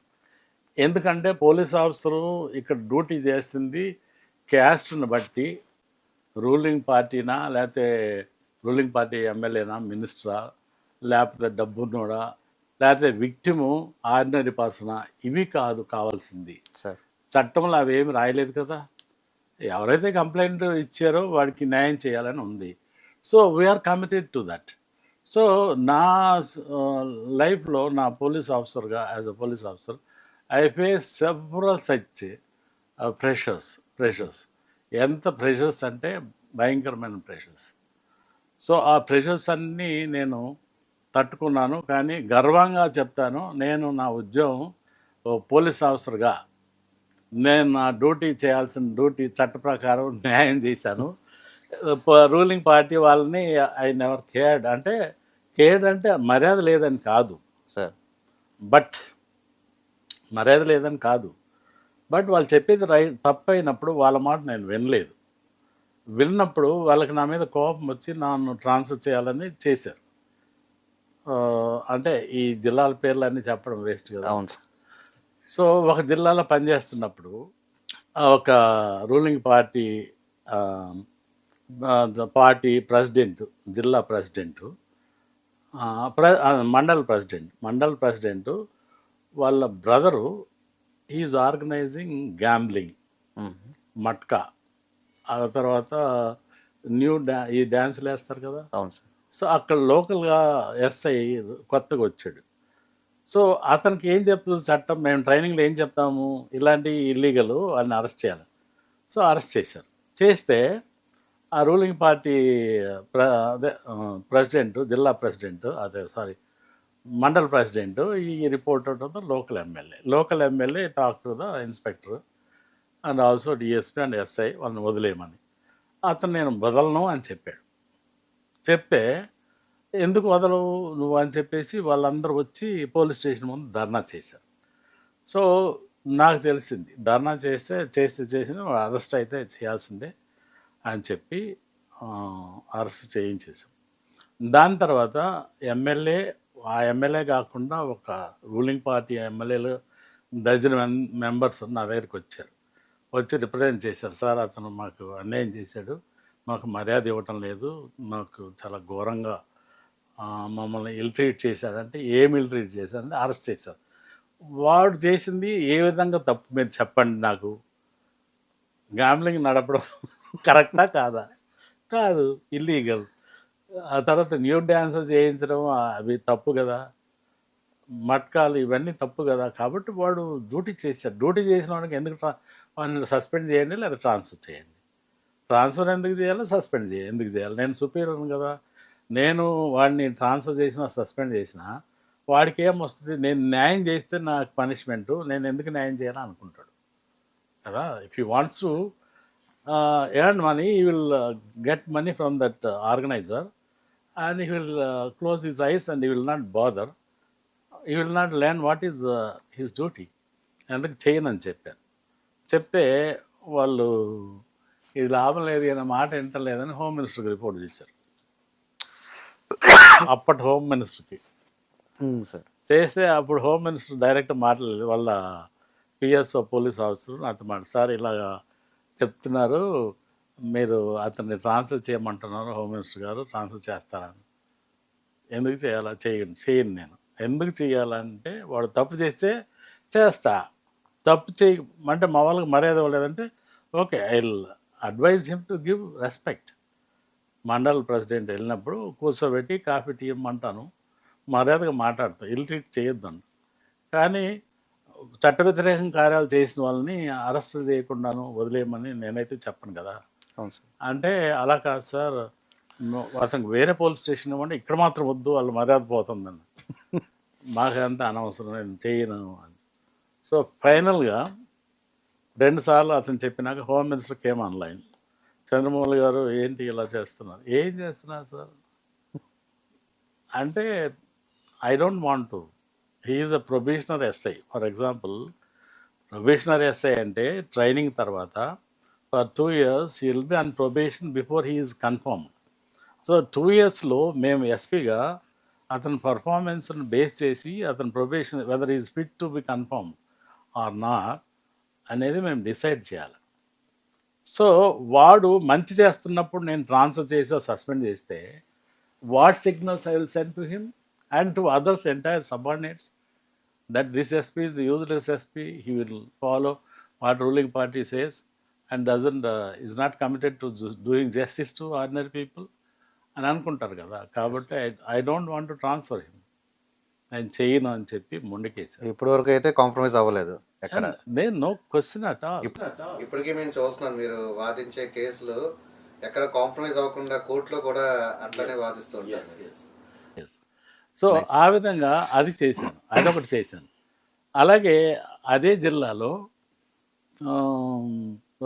ఎందుకంటే పోలీస్ ఆఫీసరు ఇక్కడ డ్యూటీ చేస్తుంది క్యాస్ట్ని బట్టి, రూలింగ్ పార్టీనా, లేకపోతే రూలింగ్ పార్టీ ఎమ్మెల్యేనా, మినిస్టరా, లేకపోతే డబ్బున్నోడా, లేకపోతే విక్టిము ఆర్డినరీ పర్సనా, ఇవి కాదు కావాల్సింది. సార్. చట్టంలో అవి ఏమి రాయలేదు కదా. ఎవరైతే కంప్లైంట్ ఇచ్చారో వాడికి న్యాయం చేయాలని ఉంది. So we are committed to that. So నా లైఫ్లో నా పోలీస్ ఆఫీసర్గా, as a police officer, I face several such pressures. ఎంత ప్రెషర్స్ అంటే భయంకరమైన ప్రెషర్స్. సో ఆ ప్రెషర్స్ అన్నీ నేను తట్టుకున్నాను. కానీ గర్వంగా చెప్తాను, నేను నా ఉద్యోగం పోలీస్ ఆఫీసర్గా నేను నా డ్యూటీ చేయాల్సిన డ్యూటీ చట్ట ప్రకారం న్యాయం చేశాను. రూలింగ్ పార్టీ వాళ్ళని ఐ నెవర్ కేర్డ్. అంటే మర్యాద లేదని కాదు సార్. మర్యాద లేదని కాదు, బట్ వాళ్ళు చెప్పేది తప్పు అయినప్పుడు వాళ్ళ మాట నేను విన్నప్పుడు వాళ్ళకి నా మీద కోపం వచ్చి నన్ను ట్రాన్స్ఫర్ చేయాలని చేశారు. అంటే ఈ జిల్లాల పేర్లన్నీ చెప్పడం వేస్ట్ కదా. అవును సార్. సో ఒక జిల్లాలో పనిచేస్తున్నప్పుడు ఒక రూలింగ్ పార్టీ ప్రెసిడెంట్, జిల్లా ప్రెసిడెంటు, మండల్ ప్రెసిడెంటు వాళ్ళ brother is organising gambling, matka, ఆ తర్వాత ఈ డ్యాన్సులు వేస్తారు కదా. అవును సార్. సో అక్కడ లోకల్గా ఎస్ఐ కొత్తగా వచ్చాడు. సో అతనికి ఏం చెప్తుంది చట్టం, మేము ట్రైనింగ్లో ఏం చెప్తాము, ఇలాంటి ఇల్లీగల్ వాళ్ళని అరెస్ట్ చేయాలి. సో అరెస్ట్ చేశారు. చేస్తే ఆ రూలింగ్ పార్టీ ప్రెసిడెంట్, జిల్లా ప్రెసిడెంట్, మండల్ ప్రెసిడెంట్, ఈ report the local MLA talk to the inspector and also DSP and SI వాళ్ళని వదిలేయమని. అతను నేను వదలను అని చెప్పాడు. చెప్తే ఎందుకు వదలవు నువ్వు అని చెప్పేసి వాళ్ళందరూ వచ్చి పోలీస్ స్టేషన్ ముందు ధర్నా చేశారు. సో నాకు తెలిసింది ధర్నా చేసిన అరెస్ట్ అయితే చేయాల్సిందే అని చెప్పి అరెస్ట్ చేయించేసాం. దాని తర్వాత ఆ ఎమ్మెల్యే కాకుండా ఒక రూలింగ్ పార్టీ ఎమ్మెల్యేలు డజన్ మెంబర్స్ నా దగ్గరికి వచ్చి రిప్రజెంట్ చేశారు. సార్ అతను మాకు అన్యాయం చేశాడు, మాకు మర్యాద ఇవ్వటం లేదు, మాకు చాలా ఘోరంగా మమ్మల్ని ఇల్ట్రీట్ చేశాడంటే, ఏమి ఇల్ట్రీట్ చేశాడంటే అరెస్ట్ చేశారు. వాడు చేసింది ఏ విధంగా తప్పు మీరు చెప్పండి నాకు. గ్యాంబ్లింగ్ నడపడం కరెక్టా కాదా? కాదు, ఇల్లీగల్. ఆ తర్వాత న్యూ డ్యాన్సెస్ చేయించడం అవి తప్పు కదా, మట్కాలు ఇవన్నీ తప్పు కదా. కాబట్టి వాడు డ్యూటీ చేశాడు. డ్యూటీ చేసిన వాడికి ఎందుకు వాడిని సస్పెండ్ చేయండి లేదా ట్రాన్స్ఫర్ చేయండి. ట్రాన్స్ఫర్ ఎందుకు చేయాలి, సస్పెండ్ ఎందుకు చేయాలి? నేను సుపీరియర్ కదా. నేను వాడిని ట్రాన్స్ఫర్ చేసినా సస్పెండ్ చేసినా వాడికి ఏమొస్తుంది? నేను న్యాయం చేస్తే నాకు పనిష్మెంటు, నేను ఎందుకు న్యాయం చేయాలని అనుకుంటాడు కదా. If you wants to earn money, he will get money from that organizer, and he will close his eyes and he will not bother. He will not learn what is his duty. అందుకు చేయనని చెప్పాను. చెప్తే వాళ్ళు ఇది లాభం లేదు అనే మాట వింటలేదని హోమ్ మినిస్టర్కి రిపోర్ట్ చేశారు. అప్పటి హోమ్ మినిస్టర్కి సార్. చేస్తే అప్పుడు హోమ్ మినిస్టర్ డైరెక్ట్ మాట్లాడలేదు. వాళ్ళ పిఎస్ఓ పోలీస్ ఆఫీసర్ నాతో సార్ ఇలాగా చెప్తున్నారు, మీరు అతన్ని ట్రాన్స్ఫర్ చేయమంటున్నారు హోమ్ మినిస్టర్ గారు, ట్రాన్స్ఫర్ చేస్తారని. ఎందుకు చేయాలా? చేయను నేను. ఎందుకు చేయాలంటే వాడు తప్పు చేస్తే చేస్తా, తప్పు చేయమంటే మా వాళ్ళకి మర్యాద ఇవ్వలేదంటే okay, I will advise him to give respect. Mandal president వెళ్ళినప్పుడు కూర్చోబెట్టి కాఫీ టీ ఇమ్మంటాను, మర్యాదగా మాట్లాడతాను, ఇల్ ట్రీట్ చేయొద్దాను. కానీ చట్ట వ్యతిరేకం కార్యాలు చేసిన వాళ్ళని అరెస్ట్ చేయకుండాను వదిలేయమని నేనైతే చెప్పను కదా. అవును సార్. అంటే అలా కాదు సార్, అతనికి వేరే పోలీస్ స్టేషన్ ఇవ్వండి, ఇక్కడ మాత్రం వద్దు, వాళ్ళు మర్యాద పోతుందని. మాకంతా అనవసరం, నేను చేయను అని. సో ఫైనల్గా 2 సార్లు అతను చెప్పినాక home minister came online. Chandramouli గారు ఏంటి ఇలా చేస్తున్నారు? ఏం చేస్తున్నారు సార్ అంటే, I don't want to. He is a probationary SI. For example, probationary SI అంటే ట్రైనింగ్ తర్వాత for 2 years he will be on probation before he is confirm. So 2 yearsలో మేము ఎస్పీగా అతని పర్ఫార్మెన్స్ని బేస్ చేసి అతని probation whether is fit to be confirm or not అనేది మేము డిసైడ్ చేయాలి. సో వాడు మంచి చేస్తున్నప్పుడు నేను ట్రాన్స్ఫర్ చేసి సస్పెండ్ చేస్తే what signals I will send to him and to others entire subordinates that this SP is a useless SP, he will follow what ruling party says and is not committed to doing justice to ordinary people అని అనుకుంటారు కదా. కాబట్టి I don't want to transfer him, నేను చేయను అని చెప్పి ముందుకేసాను. ఇప్పటి వరకు అయితే కాంప్రమైజ్ అవ్వలేదు ఎక్కడ. నేను నో క్వశ్చన్ అట్ ఆల్. ఇప్పటికీ మేము చూస్తున్నాను మీరు వాదించే కేసులు ఎక్కడ కాంప్రమైజ్ అవ్వకుండా కోర్టులో కూడా అట్లనే వాదిస్తూ ఉంటారు. సో ఆ విధంగా అది చేశాను, అదొకటి చేశాను. అలాగే అదే జిల్లాలో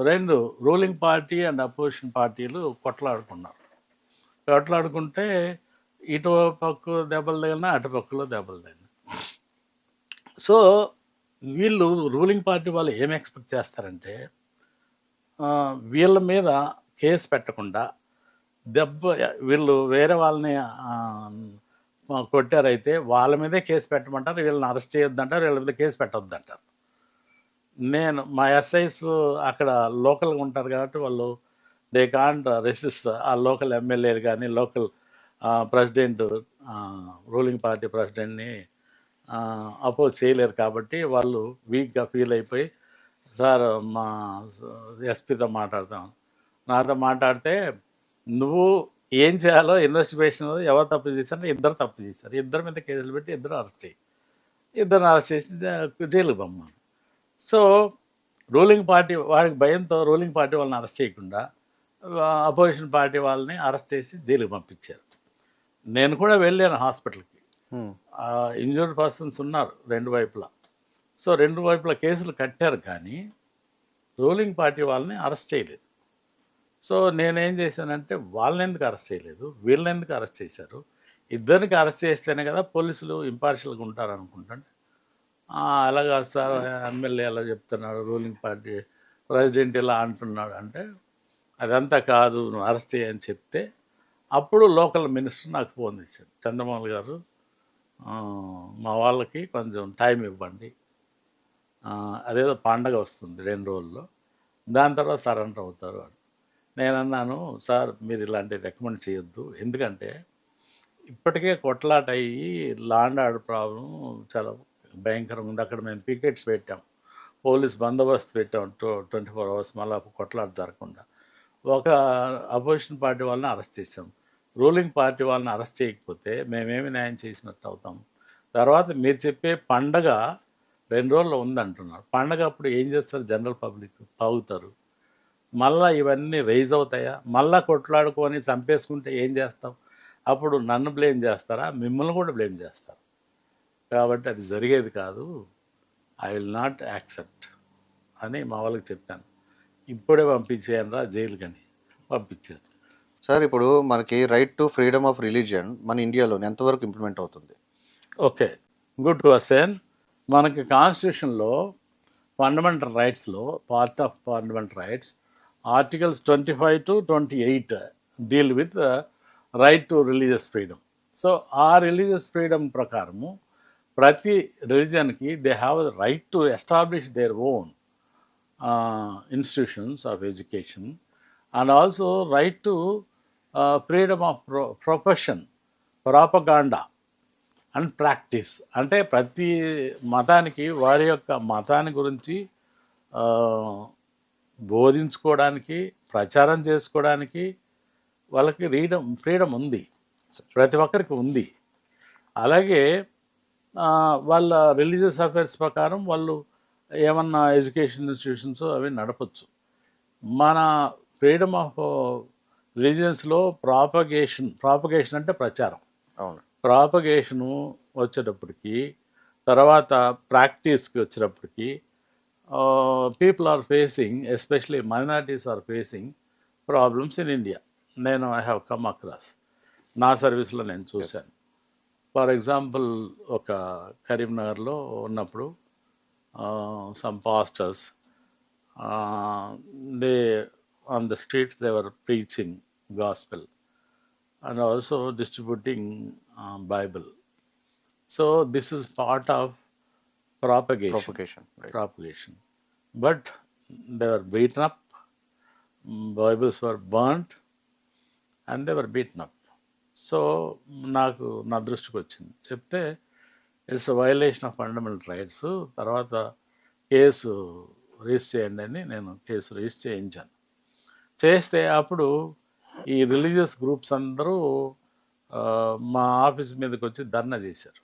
2 రూలింగ్ పార్టీ అండ్ అపోజిషన్ పార్టీలు కొట్లాడుకుంటే ఇటు పక్క దెబ్బలు తగిలినా అటు పక్కలో దెబ్బలు తగిలిన. సో వీళ్ళు రూలింగ్ పార్టీ వాళ్ళు ఏం ఎక్స్పెక్ట్ చేస్తారంటే, వీళ్ళ మీద కేసు పెట్టకుండా వీళ్ళు వేరే వాళ్ళని కొట్టారైతే వాళ్ళ మీదే కేసు పెట్టమంటారు, వీళ్ళని అరెస్ట్ చేయొద్దంటారు, వీళ్ళ మీద కేసు పెట్టొద్దంటారు. మా ఎస్ఐస్ అక్కడ లోకల్గా ఉంటారు కాబట్టి వాళ్ళు దే కాంట్ రెసిస్ట్ ఆ లోకల్ ఎమ్మెల్యేలు కానీ లోకల్ ప్రెసిడెంట్ రూలింగ్ పార్టీ ప్రెసిడెంట్ని అపోజ్ చేయలేరు. కాబట్టి వాళ్ళు వీక్గా ఫీల్ అయిపోయి, సార్ మా ఎస్పీతో మాట్లాడతాం, నాతో మాట్లాడితే నువ్వు ఏం చేయాలో ఇన్వెస్టిగేషన్ ఎవరు తప్పు చేశారంటే ఇద్దరు తప్పు చేశారు, ఇద్దరి మీద కేసులు పెట్టి ఇద్దరు అరెస్ట్ చేసి జైలుకి పంపాను. సో రూలింగ్ పార్టీ వాడికి భయంతో రూలింగ్ పార్టీ వాళ్ళని అరెస్ట్ చేయకుండా అపోజిషన్ పార్టీ వాళ్ళని అరెస్ట్ చేసి జైలుకి పంపించారు. నేను కూడా వెళ్ళాను హాస్పిటల్కి. ఇంజూర్డ్ పర్సన్స్ ఉన్నారు 2 వైపులా. సో 2 వైపులా కేసులు కట్టారు కానీ రూలింగ్ పార్టీ వాళ్ళని అరెస్ట్ చేయలేదు. సో నేనేం చేశానంటే, వాళ్ళని ఎందుకు అరెస్ట్ చేయలేదు, వీళ్ళని ఎందుకు అరెస్ట్ చేశారు, ఇద్దరికి అరెస్ట్ చేస్తేనే కదా పోలీసులు ఇంపార్షియల్గా ఉంటారు అనుకుంటాను. అలాగా సార్ ఎమ్మెల్యే అలా చెప్తున్నాడు, రూలింగ్ పార్టీ ప్రెసిడెంట్ ఇలా అంటున్నాడు అంటే, అదంతా కాదు, నువ్వు అరెస్ట్ చేయని చెప్తే అప్పుడు లోకల్ మినిస్టర్ నాకు ఫోన్ చేశాడు, చంద్రమౌళి గారు మా వాళ్ళకి కొంచెం టైం ఇవ్వండి, అదేదో పండగ వస్తుంది 2 రోజుల్లో, దాని తర్వాత సరెండర్ అవుతారు అని. నేను అన్నాను, సార్ మీరు ఇలాంటి రికమెండ్ చేయొద్దు, ఎందుకంటే ఇప్పటికే కొట్లాట అయ్యి లాండ్ ఆర్డర్ ప్రాబ్లం చాలా భయంకరంగా ఉంది. అక్కడ మేము పికెట్స్ పెట్టాం, పోలీస్ బందోబస్తు పెట్టాం 24 hours, మళ్ళీ కొట్లాట జరగకుండా. ఒక అపోజిషన్ పార్టీ వాళ్ళని అరెస్ట్ చేసాం, రూలింగ్ పార్టీ వాళ్ళని అరెస్ట్ చేయకపోతే మేమేమి న్యాయం చేసినట్టు అవుతాం. తర్వాత మీరు చెప్పే పండగ 2 రోజుల్లో ఉందంటున్నారు, పండగ అప్పుడు ఏం చేస్తారు, జనరల్ పబ్లిక్ తాగుతారు, మళ్ళీ ఇవన్నీ రైజ్ అవుతాయా, మళ్ళీ కొట్లాడుకొని చంపేసుకుంటే ఏం చేస్తాం, అప్పుడు నన్ను బ్లేమ్ చేస్తారా, మిమ్మల్ని కూడా బ్లేమ్ చేస్తారు. కాబట్టి అది జరిగేది కాదు, ఐ విల్ నాట్ యాక్సెప్ట్ అని మా వాళ్ళకి చెప్పాను. ఇప్పుడే పంపించేయనరా జైలుకని పంపించారు. సార్ ఇప్పుడు మనకి right to freedom of religion మన ఇండియాలో ఎంతవరకు ఇంప్లిమెంట్ అవుతుంది? Okay, good question. మనకి కాన్స్టిట్యూషన్లో ఫండమెంటల్ రైట్స్లో part of fundamental rights articles 25 to 28 deal with right to religious freedom. So ఆ రిలీజియస్ ఫ్రీడమ్ ప్రకారము ప్రతి రిలీజన్కి they have the right to establish their own institutions of education, and also right to freedom of profession, propaganda and practice. అంటే ప్రతి మతానికి వారి యొక్క మతాన్ని గురించి బోధించుకోవడానికి, ప్రచారం చేసుకోవడానికి వాళ్ళకి ఫ్రీడమ్ ఉంది, ప్రతి ఒక్కరికి ఉంది. అలాగే వాళ్ళ రిలీజియస్ అఫైర్స్ ప్రకారం వాళ్ళు ఏమన్నా ఎడ్యుకేషన్ ఇన్స్టిట్యూషన్స్ అవి నడపచ్చు. మన ఫ్రీడమ్ ఆఫ్ రిలీజియన్స్లో ప్రాపగేషన్ అంటే ప్రచారం, అవును. ప్రాపగేషను వచ్చేటప్పటికి, తర్వాత ప్రాక్టీస్కి వచ్చేటప్పటికి people are facing, especially minorities are facing problems in India. I have come across, నా సర్వీస్లో నేను చూశాను. ఫర్ ఎగ్జాంపుల్, ఒక కరీంనగర్లో ఉన్నప్పుడు some pastors, they on the streets they were preaching gospel and also distributing Bible. So this is part of propagation. Right. But they were beaten up, Bibles were burnt and they were beaten up. So నా దృష్టికి వచ్చింది, చెప్తే it's violation of fundamental rights, తర్వాత case register చేయండి అని నేను case register చేయించాను. చేస్తే అప్పుడు ఈ రిలీజియస్ గ్రూప్స్ అందరూ మా ఆఫీస్ మీదకి వచ్చి ధర్నా చేశారు.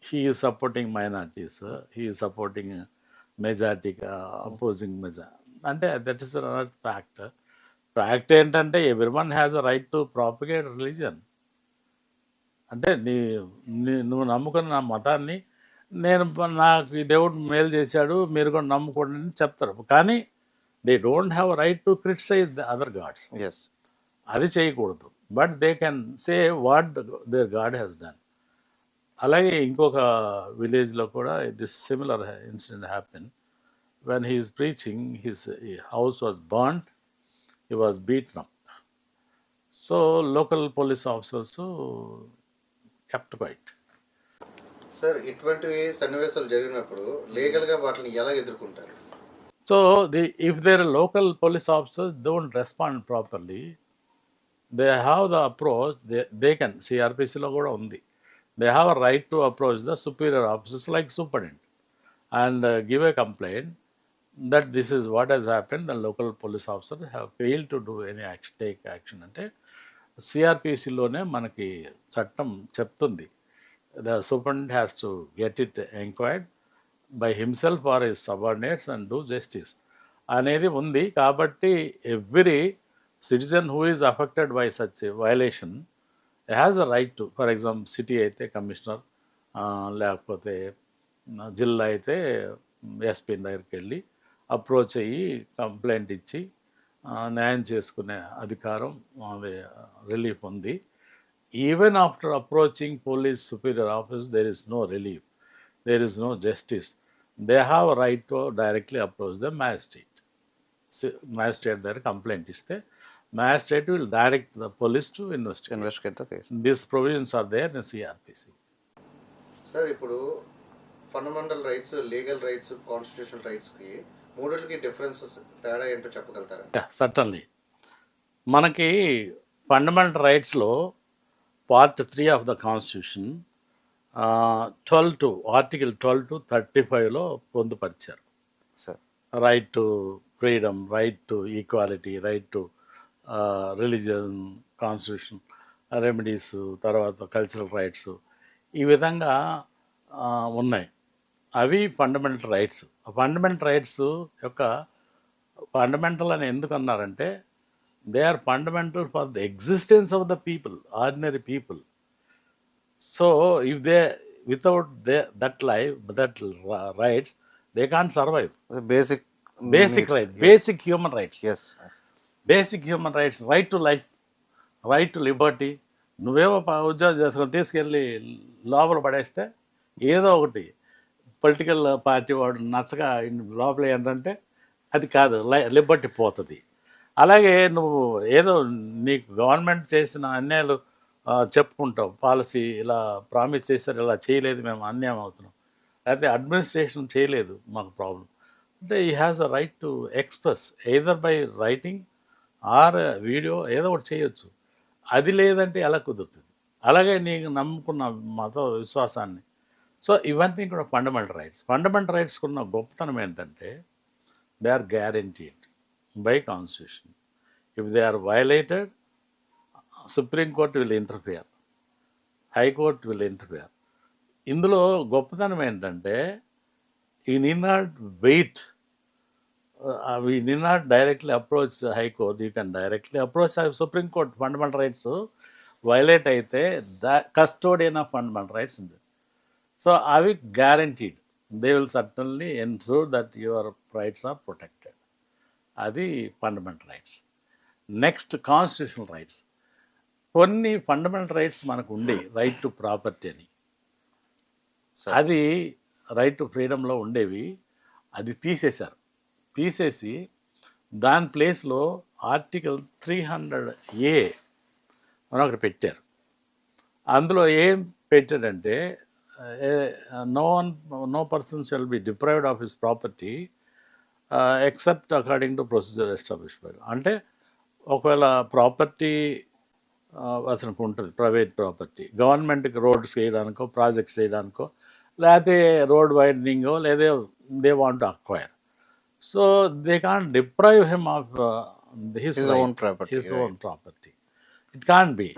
He is supporting minorities, he is supporting majority, opposing అంటే that is not fact. Fact ఏంటంటే everyone has a right to propagate religion. అంటే నువ్వు నమ్ముకున్న నా మతాన్ని నాకు ఈ దేవుడు మేలు చేశాడు, మీరు కూడా నమ్ముకోండి అని చెప్తారు. కానీ they don't have right to criticise the other gods. అది చేయకూడదు. But they can say what their god has done. అలాగే ఇంకొక విలేజ్లో కూడా this similar incident happen. When he is preaching, his house was burned, he was beaten up. So local police officers kept quiet. Sir, ఇటువంటి సన్నివేశాలు జరిగినప్పుడు లీగల్గా వాటిని ఎలా ఎదుర్కొంటారు? So if their local police officers don't respond properly, they have the approach, they can, CRPCలో కూడా ఉంది, they have a right to approach the superior officers like superintendent and give a complaint that this is what has happened, the local police officers have failed to do any action, take action. అంటే సిఆర్పిసిలోనే మనకి చట్టం చెప్తుంది, the superintendent has to get it enquired by himself are his subordinates and do justice అనేది ఉంది. కాబట్టి every citizen who is affected by such violation has a right to, for example city అయితే commissioner, లేకపోతే జిల్లా అయితే SP దగ్గరికి వెళ్ళి approach అయ్యి కంప్లైంట్ ఇచ్చి న్యాయం చేసుకునే అధికారం, రిలీఫ్ ఉంది. Even after approaching police superior office there is no relief, there is no justice. They have right to directly approach the magistrate. Magistrate దగ్గర కంప్లైంట్ ఇస్తే magistrate will direct the police to investigate. This provisions are there in CrPC. Sir, ఇప్పుడు fundamental rights, legal rights, constitutional రైట్స్కి మూడిటికి differences, తేడా ఏంటో చెప్పగలుగుతారా? Certainly. మనకి fundamental రైట్స్లో part 3 of the constitution article 12 to 35లో పొందుపరిచారు. Right to freedom, right to equality, right to religion, constitution remedies, తర్వాత కల్చరల్ రైట్స్, ఈ విధంగా ఉన్నాయి. అవి ఫండమెంటల్ రైట్స్. ఫండమెంటల్ రైట్స్ యొక్క ఫండమెంటల్ అని ఎందుకు అన్నారంటే they are fundamental for the existence of the people, ordinary people. So if they without that rights they can't survive. Basic basic right, basic human rights, yes basic human rights, right to life, right to liberty. నువ్వేమో ఉద్యోగం చేసుకొని తీసుకెళ్ళి లోపల పడేస్తే ఏదో ఒకటి political party వాడు నచ్చగా లోపల ఏంటంటే అది కాదు, లిబర్టీ పోతుంది. అలాగే నువ్వు ఏదో నీకు గవర్నమెంట్ చేసిన అన్యాయాలు చెప్పుకుంటావు, పాలసీ ఇలా ప్రామిస్ చేశారు, ఇలా చేయలేదు, మేము అన్యాయం అవుతున్నాం, లేకపోతే అడ్మినిస్ట్రేషన్ చేయలేదు, మాకు ప్రాబ్లం అంటే ఈ has a right to express either by writing or video, ఏదో ఒకటి చేయొచ్చు. అది లేదంటే ఎలా కుదురుతుంది? అలాగే నీకు నమ్ముకున్న మత విశ్వాసాన్ని. సో ఇవన్నీ కూడా ఫండమెంటల్ రైట్స్. ఫండమెంటల్ రైట్స్కి ఉన్న గొప్పతనం ఏంటంటే they are guaranteed by constitution. If they are violated, supreme court will interfere, high court will interfere. ఇందులో గొప్పతనం ఏంటంటే we need not wait, we need not directly approach the High Court. You can directly approach the Supreme Court. Fundamental rights violate అయితే the custodian of fundamental rights ఉంది. So అవి guaranteed. They will certainly ensure that your rights are protected. అది fundamental rights. Next, constitutional rights. కొన్ని fundamental rights మనకు ఉండే, right to property అని, అది right to ఫ్రీడమ్లో ఉండేవి, అది తీసేశారు. తీసేసి దాని ప్లేస్లో ఆర్టికల్ 300A అని ఒకటి పెట్టారు. అందులో ఏం పెట్టాడంటే no person shall be deprived of his property except according to procedure established. అంటే ఒకవేళ ప్రాపర్టీ అతనికి ఉంటుంది, ప్రైవేట్ ప్రాపర్టీ, గవర్నమెంట్కి రోడ్స్ వేయడానికో ప్రాజెక్ట్స్ చేయడానికో లేకపోతే రోడ్ వైడనింగో లేదా they want to acquire, so they can't deprive him of his own property. It can't be.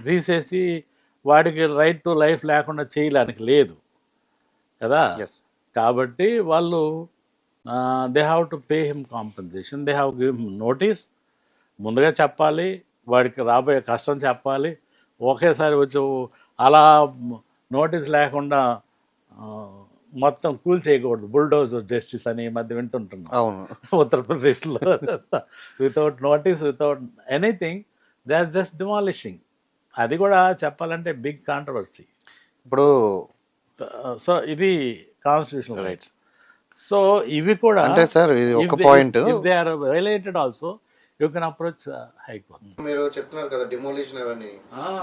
తీసేసి వాడికి రైట్ టు లైఫ్ లేకుండా చేయడానికి లేదు కదా. కాబట్టి వాళ్ళు they have to pay him compensation, they have give him notice, ముందుగా చెప్పాలి, వాడికి రాబోయే కష్టం చెప్పాలి. ఒకేసారి వచ్చి అలా నోటీస్ లేకుండా మొత్తం కూల్ చేయకూడదు. బుల్డోజర్ జస్టిస్ అని ఈ మధ్య వింటుంటున్నాం ఉత్తరప్రదేశ్లో. Without notice, without anything, they are just demolishing. అది కూడా చెప్పాలంటే బిగ్ కాంట్రవర్సీ ఇప్పుడు. సో ఇది కాన్స్టిట్యూషనల్ రైట్స్. సో ఇవి కూడా అంటే సార్ ఇది ఒక point, they are violated also you can approach high court. మీరు చెప్తున్నారు కదా డిమోలిషన్ అవన్నీ,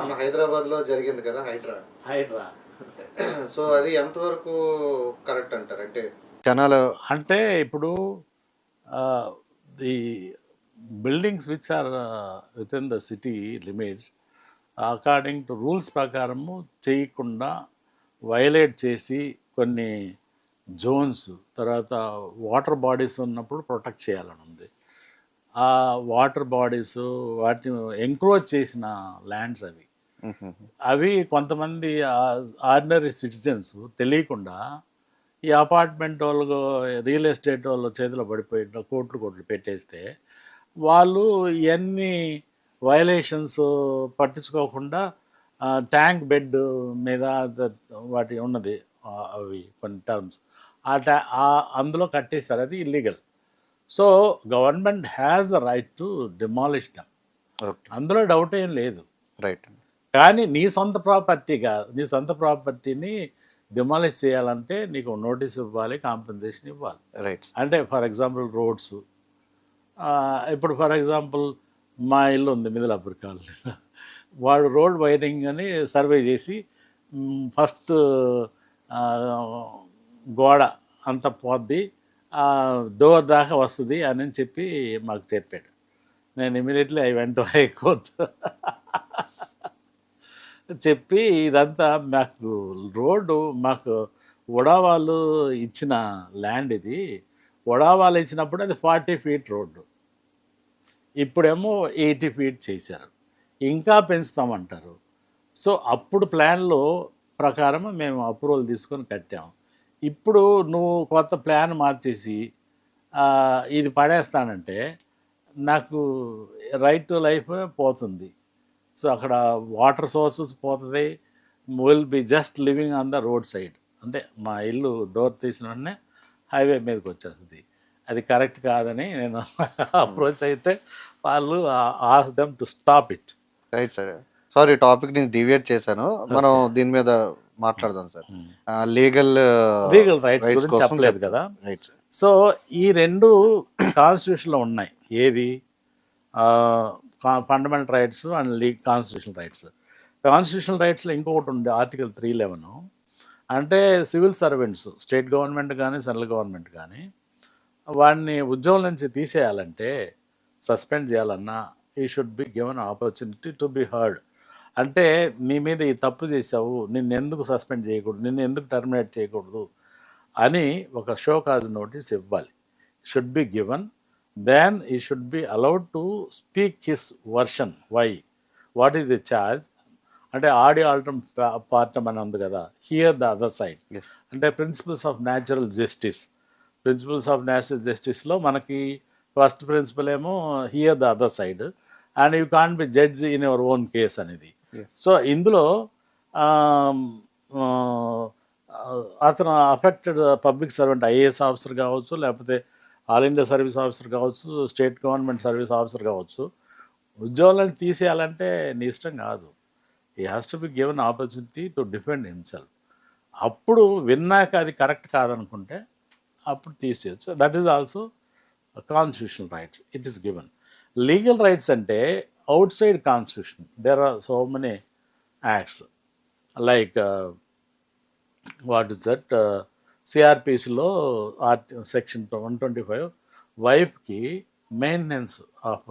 మన హైదరాబాద్లో జరిగింది కదా హైడ్రా. సో అది ఎంతవరకు కరెక్ట్ అంటారు? అంటే జనాలు అంటే ఇప్పుడు the buildings which are within the city limits according to rules ప్రకారము చేయకుండా వైలేట్ చేసి కొన్ని జోన్స్, తర్వాత వాటర్ బాడీస్ ఉన్నప్పుడు ప్రొటెక్ట్ చేయాలని ఉంది. ఆ వాటర్ బాడీస్ వాటిని ఎంక్రోచ్ చేసిన ల్యాండ్స్ అవి కొంతమంది ఆర్డినరీ సిటిజన్స్ తెలియకుండా ఈ అపార్ట్మెంట్ వాళ్ళు, రియల్ ఎస్టేట్ వాళ్ళ చేతిలో పడిపోయి కోట్లు పెట్టేస్తే వాళ్ళు ఇవన్నీ వైలేషన్స్ పట్టించుకోకుండా ట్యాంక్ బెడ్ మీద వాటి ఉన్నది అవి కొన్ని టర్మ్స్ అందులో కట్టేశారు. అది illegal. So government has the right to demolish them, అందులో డౌట్ ఏం లేదు. రైట్. కానీ నీ సొంత ప్రాపర్టీని డిమాలిష్ చేయాలంటే నీకు నోటీస్ ఇవ్వాలి, కాంపెన్సేషన్ ఇవ్వాలి. రైట్. అంటే ఫర్ ఎగ్జాంపుల్ రోడ్స్, ఇప్పుడు ఫర్ ఎగ్జాంపుల్ మా ఇల్లు ఉంది మిదిలాపూర్ కాలనీ, వాడు రోడ్ వైడింగ్ అని సర్వే చేసి ఫస్ట్ గోడ అంత పోద్ది, డోర్ దాకా వస్తుంది అని చెప్పి మాకు చెప్పాడు. నేను immediately I went to high court. చెప్పి ఇదంతా మాకు రోడ్డు, మాకు వడావాళ్ళు ఇచ్చిన ల్యాండ్ ఇది, వడావాళ్ళు ఇచ్చినప్పుడు అది 40 feet రోడ్డు, ఇప్పుడేమో 80 feet చేశారు, ఇంకా పెంచుతామంటారు. సో అప్పుడు ప్లాన్లో ప్రకారం మేము అప్రూవల్ తీసుకొని కట్టాము. ఇప్పుడు నువ్వు కొత్త ప్లాన్ మార్చేసి ఇది పడేస్తానంటే నాకు రైట్ టు లైఫ్ పోతుంది. సో అక్కడ వాటర్ సోర్సెస్ పోతుంది, will be just living on the road side. అంటే మా ఇల్లు డోర్ తీసిన వెంటనే హైవే మీదకి వచ్చేస్తుంది. అది కరెక్ట్ కాదని నేను అప్రోచ్ అయితే వాళ్ళు ask them to stop it. Right sir. Sorry, topic నేను డివియేట్ చేశాను. మనం దీని మీద మాట్లాడదాం సార్. లీగల్ లీగల్ రైట్స్ గురించి చెప్పలేదు కదా. రైట్. సో ఈ రెండు కాన్స్టిట్యూషన్లో ఉన్నాయి. ఏది fundamental rights and constitutional rights. Constitutional రైట్స్లో ఇంకొకటి ఉంది, ఆర్టికల్ 311. అంటే సివిల్ సర్వెంట్స్, స్టేట్ గవర్నమెంట్ కానీ సెంట్రల్ గవర్నమెంట్ కానీ వాడిని ఉద్యోగం నుంచి తీసేయాలంటే, సస్పెండ్ చేయాలన్నా, he should be given opportunity to be heard. అంటే నీ మీద ఈ తప్పు చేసావు, నిన్ను ఎందుకు సస్పెండ్ చేయకూడదు, నిన్ను ఎందుకు టర్మినేట్ చేయకూడదు అని ఒక షో కాజ్ నోటీస్ ఇవ్వాలి. Should be given. Then he should be allowed to speak his version. Why, what is the charge అంటే ఆడి ఆల్టమ్ పార్టమ్ అని ఉంది కదా, హియర్ ద అదర్ సైడ్. అంటే principles of natural justice. Principles of natural జస్టిస్లో మనకి ఫస్ట్ ప్రిన్సిపల్ ఏమో hear the other side and you can't be judge in your own case అనేది. సో ఇందులో అతను affected public servant, IAS officer కావచ్చు, లేకపోతే all India service officer కావచ్చు, state government service officer కావచ్చు, ఉద్యోగాలను తీసేయాలంటే నీ ఇష్టం కాదు. He has to be given opportunity to defend himself. అప్పుడు విన్నాక అది కరెక్ట్ కాదనుకుంటే అప్పుడు తీసేయచ్చు. That is also constitutional rights, it is given. Legal rights అంటే outside constitution there are so many acts like what is that, సిఆర్పిసిలో section 125 వైఫ్కి maintenance of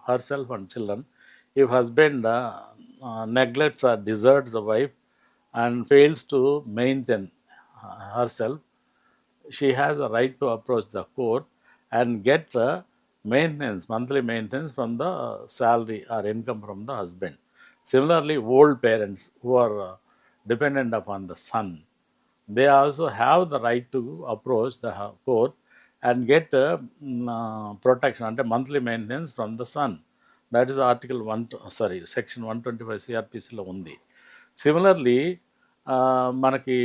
herself and children if husband neglects or deserts the wife and fails to maintain herself, she has a right to approach the court and get maintenance, monthly maintenance from the salary or income from the husband. Similarly, old parents who are dependent upon the son, they also have the right to approach the court and get protection and monthly maintenance from the son. That is article section 125 సిఆర్పిసిలో ఉంది. Similarly మనకి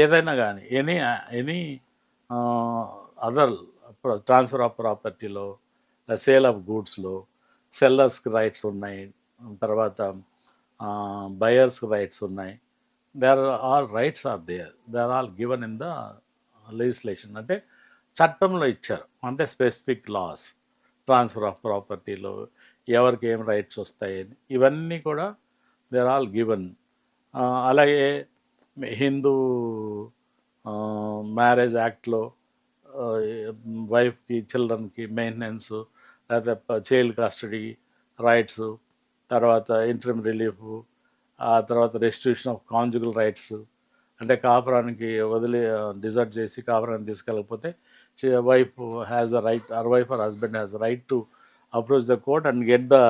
ఏదైనా కానీ any other transfer of ప్రాపర్టీలో, sale of గూడ్స్లో సెల్లర్స్కి rights ఉన్నాయి, తర్వాత బయర్స్కి రైట్స్ ఉన్నాయి. There all rights are they are all given in the legislation. అంటే చట్టంలో ఇచ్చారు, అంటే స్పెసిఫిక్ లాస్. ట్రాన్స్ఫర్ ఆఫ్ ప్రాపర్టీలో ఎవరికి ఏం రైట్స్ వస్తాయని ఇవన్నీ కూడా దే ఆర్ ఆల్ గివెన్. అలాగే హిందూ మ్యారేజ్ యాక్ట్లో వైఫ్కి చిల్డ్రన్కి మెయింటెనెన్స్, లేకపోతే చైల్డ్ కస్టడీ రైట్స్, తర్వాత ఇంటరిమ్ రిలీఫ్, ఆ తర్వాత రెస్టిట్యూషన్ ఆఫ్ కాంజుగల్ రైట్స్. అంటే కాపురానికి వదిలి డిజర్ట్ చేసి కాపురానికి తీసుకెళ్ళకపోతే wife has a right, or wife or husband has a right to approach the court and get the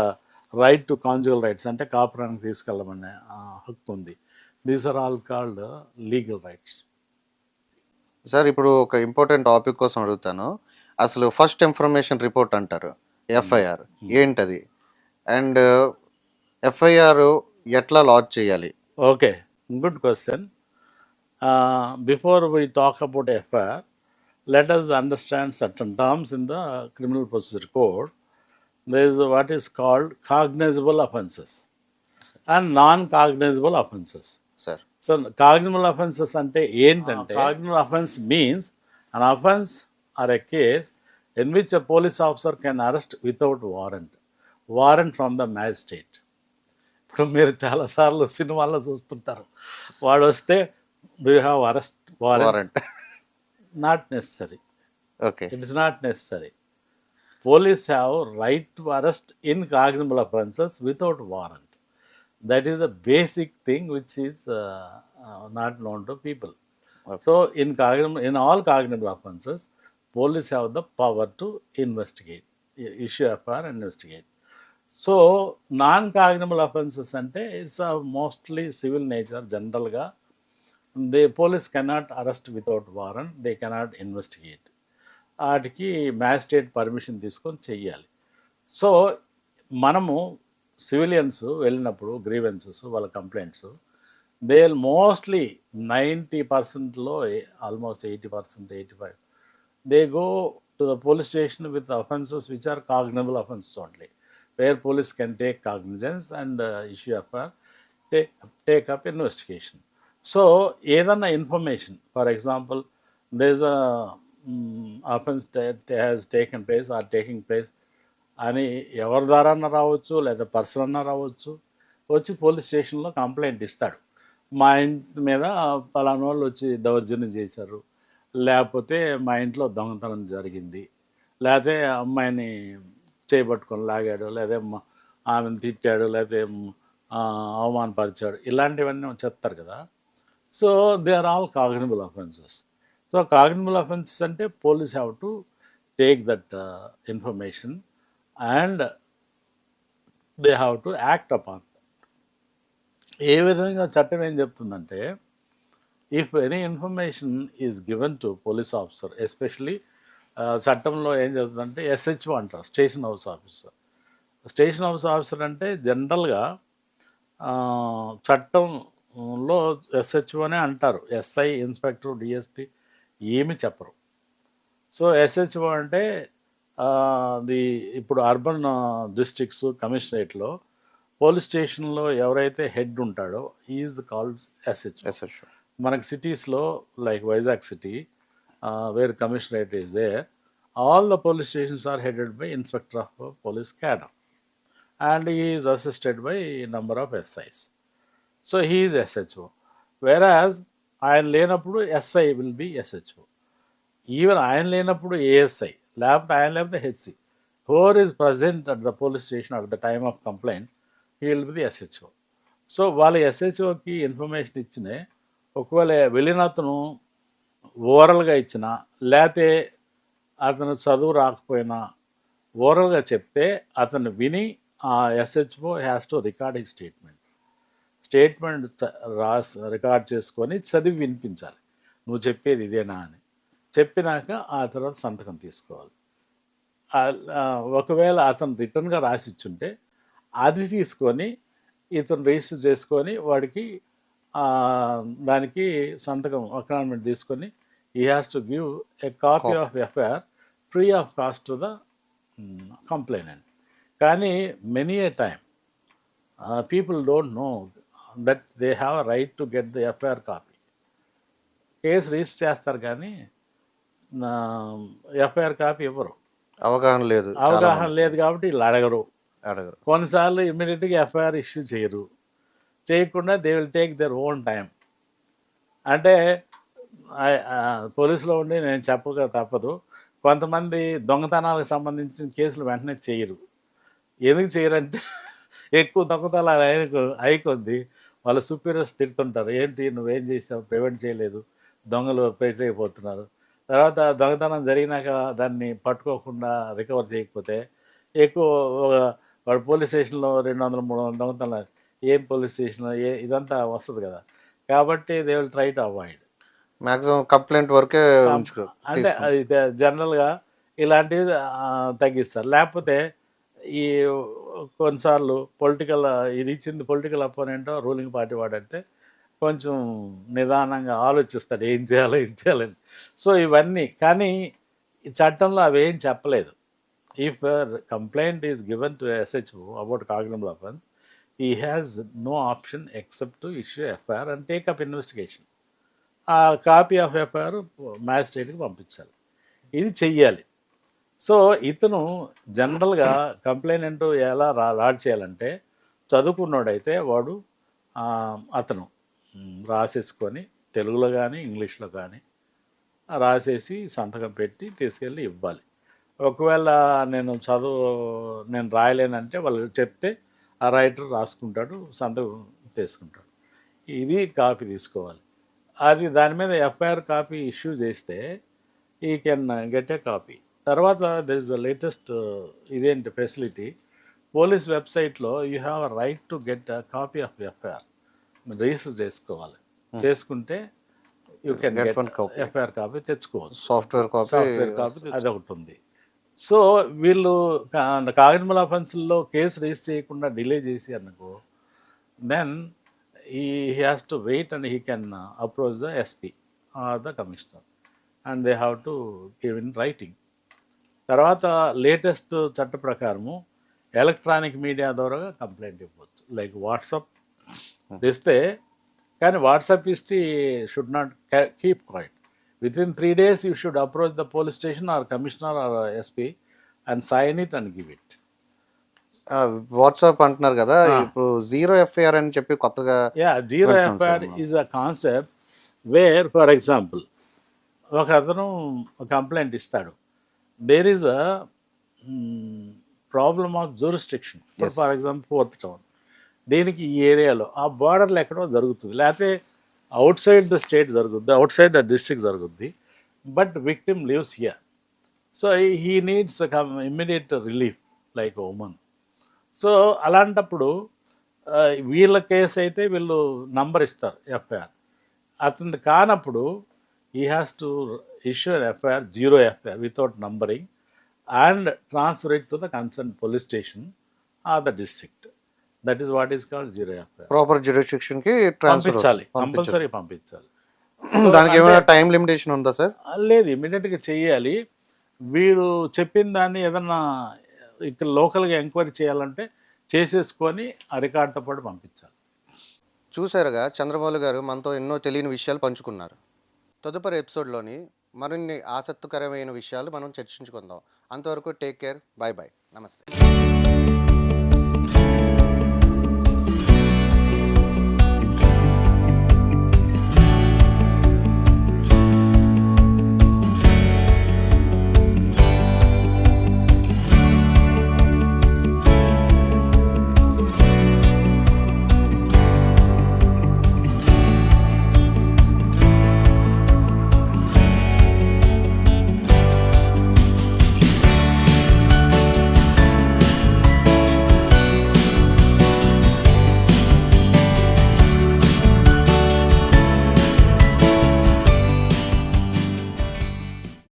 right to conjugal rights. అంటే కాపురానికి తీసుకెళ్ళమనే హక్కు ఉంది. These are all called legal rights. Sir, ఇప్పుడు ఒక ఇంపార్టెంట్ టాపిక్ కోసం అడుగుతాను. అసలు ఫస్ట్ ఇన్ఫర్మేషన్ రిపోర్ట్ అంటారు, ఎఫ్ఐఆర్ ఏంటది? అండ్ ఎఫ్ఐఆర్ ఎట్లా లాంచ్ చేయాలి? Okay, good question. Before we talk about FIR, let us understand certain terms in the Criminal Procedure Code. There is what is called cognizable offences and non-cognizable offences. Sir. So, cognizable offences ante ఏంటంటే, cognizable offense means an offense or a case in which a police officer can arrest without warrant from the magistrate. ఇప్పుడు మీరు చాలాసార్లు సినిమాల్లో చూస్తుంటారు, వాడు వస్తే do you have arrest warrant? Not necessary. Okay. It is not necessary. Police have right to arrest in cognizable offences without warrant. That is a basic thing which is not known to people. Okay. So in all cognizable offences, police have the power to investigate, issue FIR and investigate. So non-cognizable offences ante it's mostly civil nature. General ga the police cannot arrest without warrant, they cannot investigate. వాటికి magistrate permission తీసుకొని చెయ్యాలి. So మనము civilians వెళ్ళినప్పుడు grievances, వాళ్ళ complaints, they mostly 90%లో almost 80%, 85% they go to the police station with offences which are cognizable offences only, where police can take cognizance and issue FIR, take, take up investigation. So, ఏదన్నా information, for example, there's a offense that has taken place or taking place అని ఎవరి ద్వారా అన్న రావచ్చు, లేదా person అన్న రావచ్చు, వచ్చి పోలీస్ స్టేషన్లో కంప్లైంట్ ఇస్తాడు. మా ఇంటి మీద పలానా వాళ్ళు వచ్చి దౌర్జన్యం చేశారు, లేకపోతే మా ఇంట్లో దొంగతనం జరిగింది, లేకపోతే అమ్మాయిని చేయబట్టుకొని లాగాడు, లేదా ఆమెను తిట్టాడు, లేకపోతే అవమానపరిచాడు, ఇలాంటివన్నీ చెప్తారు కదా. So they are all cognizable offences. So cognizable offences అంటే police have to take that information and they have to act upon. ఏ విధంగా చట్టం ఏం చెప్తుందంటే, if any information is given to police officer, especially చట్టంలో ఏం చెప్తుందంటే ఎస్హెచ్ఓ అంటారు, station house officer. Station house officer అంటే జనరల్గా చట్టంలో ఎస్హెచ్ఓ అనే అంటారు, ఎస్ఐ, ఇన్స్పెక్టర్, డిఎస్పి ఏమి చెప్పరు. సో ఎస్హెచ్ఓ అంటే ఇప్పుడు అర్బన్ డిస్ట్రిక్ట్స్ కమిషనరేట్లో పోలీస్ స్టేషన్లో ఎవరైతే హెడ్ ఉంటాడో ఈజ్ కాల్డ్ ఎస్హెచ్ఓ. మనకి సిటీస్లో like Vizag city where commissionerate is there, all the police stations are headed by inspector of police cadre and he is assisted by number of SIs. So he is SHO. Whereas ఆయన లేనప్పుడు SI will be SHO. Even ఆయన లేనప్పుడు ASI, లేకపోతే ఆయన లేకపోతే HC. whoever is present at the police station at the time of complaint, he will be the SHO. So వాళ్ళ SHOకి information ఇచ్చిన, ఒకవేళ వెళ్ళిన అతను ఓరల్గా ఇచ్చినా, లేకపోతే అతను చదువు రాకపోయినా ఓరల్గా చెప్తే అతను విని ఆ ఎస్హెచ్ఓ హ్యాస్ టు రికార్డ్ ఈ స్టేట్మెంట్ రికార్డ్ చేసుకొని చదివి వినిపించాలి, నువ్వు చెప్పేది ఇదేనా అని. చెప్పినాక ఆ తర్వాత సంతకం తీసుకోవాలి. ఒకవేళ అతను రిటర్న్గా రాసిచ్చుంటే అది తీసుకొని ఇతను రిజిస్టర్ చేసుకొని వాడికి దానికి సంతకం అక్నాలజ్మెంట్ తీసుకొని he has to give a copy of FIR free of cost to the complainant. కానీ many a time people don't know that they have a right to get the FIR copy. Case register చేస్తారు కానీ FIR copy ఇవ్వరు, అవగాహన లేదు కాబట్టి వీళ్ళు అడగరు. కొన్నిసార్లు ఇమ్మీడియట్గా ఎఫ్ఐఆర్ ఇష్యూ చేయరు, చేయకుండా they will take their own time. అంటే పోలీసులో ఉండి నేను చెప్పక తప్పదు, కొంతమంది దొంగతనాలకు సంబంధించిన కేసులు వెంటనే చేయరు. ఎందుకు చేయరంటే ఎక్కువ దొంగతనాలు అయికొద్ది వాళ్ళ సుపీరియర్స్ తిడుతుంటారు, ఏంటి నువ్వేం చేసావు, ప్రివెంట్ చేయలేదు, దొంగలు పెట్టయిపోతున్నారు. తర్వాత దొంగతనం జరిగినాక దాన్ని పట్టుకోకుండా రికవర్ చేయకపోతే ఎక్కువ వాడు పోలీస్ స్టేషన్లో 200-300 దొంగతనాలు, ఏం పోలీస్ స్టేషన్ ఇదంతా వస్తుంది కదా. కాబట్టి they will try to avoid, maximum complaint వరకే అంటే అది జనరల్గా ఇలాంటివి తగ్గిస్తారు. లేకపోతే ఈ కొన్నిసార్లు ఇది ఇచ్చింది పొలిటికల్ అపోనెంట్ రూలింగ్ పార్టీ వాడంటే కొంచెం నిదానంగా ఆలోచిస్తాడు ఏం చేయాలని. సో ఇవన్నీ కానీ ఈ చట్టంలో అవి ఏం చెప్పలేదు. If complaint is given to SHO about cognizable offence, he has no option except to issue FIR and take up investigation. ఆ కాపీ ఆఫ్ FIR మ్యాజిస్ట్రేట్కి పంపించాలి, ఇది చెయ్యాలి. సో ఇతను జనరల్గా కంప్లైంట్ ఎలా లాడ్ చేయాలంటే, చదువుకున్నోడైతే వాడు అతను రాసేసుకొని తెలుగులో కానీ ఇంగ్లీష్లో కానీ రాసేసి సంతకం పెట్టి తీసుకెళ్ళి ఇవ్వాలి. ఒకవేళ నేను రాయలేనంటే వాళ్ళు చెప్తే ఆ రైటర్ రాసుకుంటాడు, సంతకం తీసుకుంటాడు, ఇది కాపీ తీసుకోవాలి. అది దాని మీద FIR కాపీ ఇష్యూ చేస్తే ఈ కెన్ గెట్ ఏ కాపీ. తర్వాత దర్ ఇస్ ద లేటెస్ట్ ఇదేంటి ఫెసిలిటీ, పోలీస్ వెబ్సైట్లో you have a right to get a copy of FIR. Register చేసుకోవాలి, చేసుకుంటే you can get FIR copy తెచ్చుకోవచ్చు. సాఫ్ట్వేర్ కాపీ అది ఒకటి ఉంది. సో వీళ్ళు కాగ్నిబుల్ అఫెన్స్లో కేసు రిజిస్టర్ చేయకుండా డిలే చేసి అనుకో, then he has to wait and he can approach the SP or the commissioner. And they have to give in writing. తర్వాత latest చట్ట ప్రకారము ఎలక్ట్రానిక్ మీడియా ద్వారా కంప్లైంట్ ఇవ్వచ్చు, లైక్ వాట్సాప్ ఇస్తే. కానీ వాట్సాప్ ఇస్తే should not keep quiet. Within 3 days you should approach the police station or commissioner or SP and sign it and give it. WhatsApp అంటున్నారు కదా, ఇప్పుడు జీరో ఎఫ్ఐఆర్ అని చెప్పి కొత్తగా. Zero FIR is a concept where, for example, ఒక అతను complaint ఇస్తాడు, there is a problem of jurisdiction. For example 4th town, దీనికి ఈ ఏరియాలో ఆ బార్డర్లో ఎక్కడో జరుగుతుంది, లేకపోతే అవుట్ సైడ్ ద స్టేట్ జరుగుద్ది, అవుట్ సైడ్ ద డిస్ట్రిక్ట్ జరుగుద్ది, but victim lives here. So he needs immediate relief like women. So అలాంటప్పుడు వీళ్ళ కేసు అయితే వీళ్ళు నంబర్ ఇస్తారు ఎఫ్ఐఆర్. అతను కానప్పుడు he has to issue an FIR, zero FIR, without numbering, and transfer it to the concerned police station or the district. That is what is called zero FIR. Proper jurisdiction కి transfer పంపించాలి, compulsory పంపించాలి. దానికి ఏమైనా time limitation ఉందా sir? లేదు, ఇమీడియట్గా చెయ్యాలి. వీరు చెప్పిన దాన్ని ఏదన్నా ఇక్కడ లోకల్గా ఎంక్వైరీ చేయాలంటే చేసేసుకొని ఆ రికార్డుతో పాటు పంపించాలి. చూసారుగా, చంద్రమౌళి గారు మనతో ఎన్నో తెలియని విషయాలు పంచుకున్నారు. తదుపరి ఎపిసోడ్లోని మరిన్ని ఆసక్తికరమైన విషయాలు మనం చర్చించుకుందాం. అంతవరకు టేక్ కేర్, బాయ్ బాయ్, నమస్తే.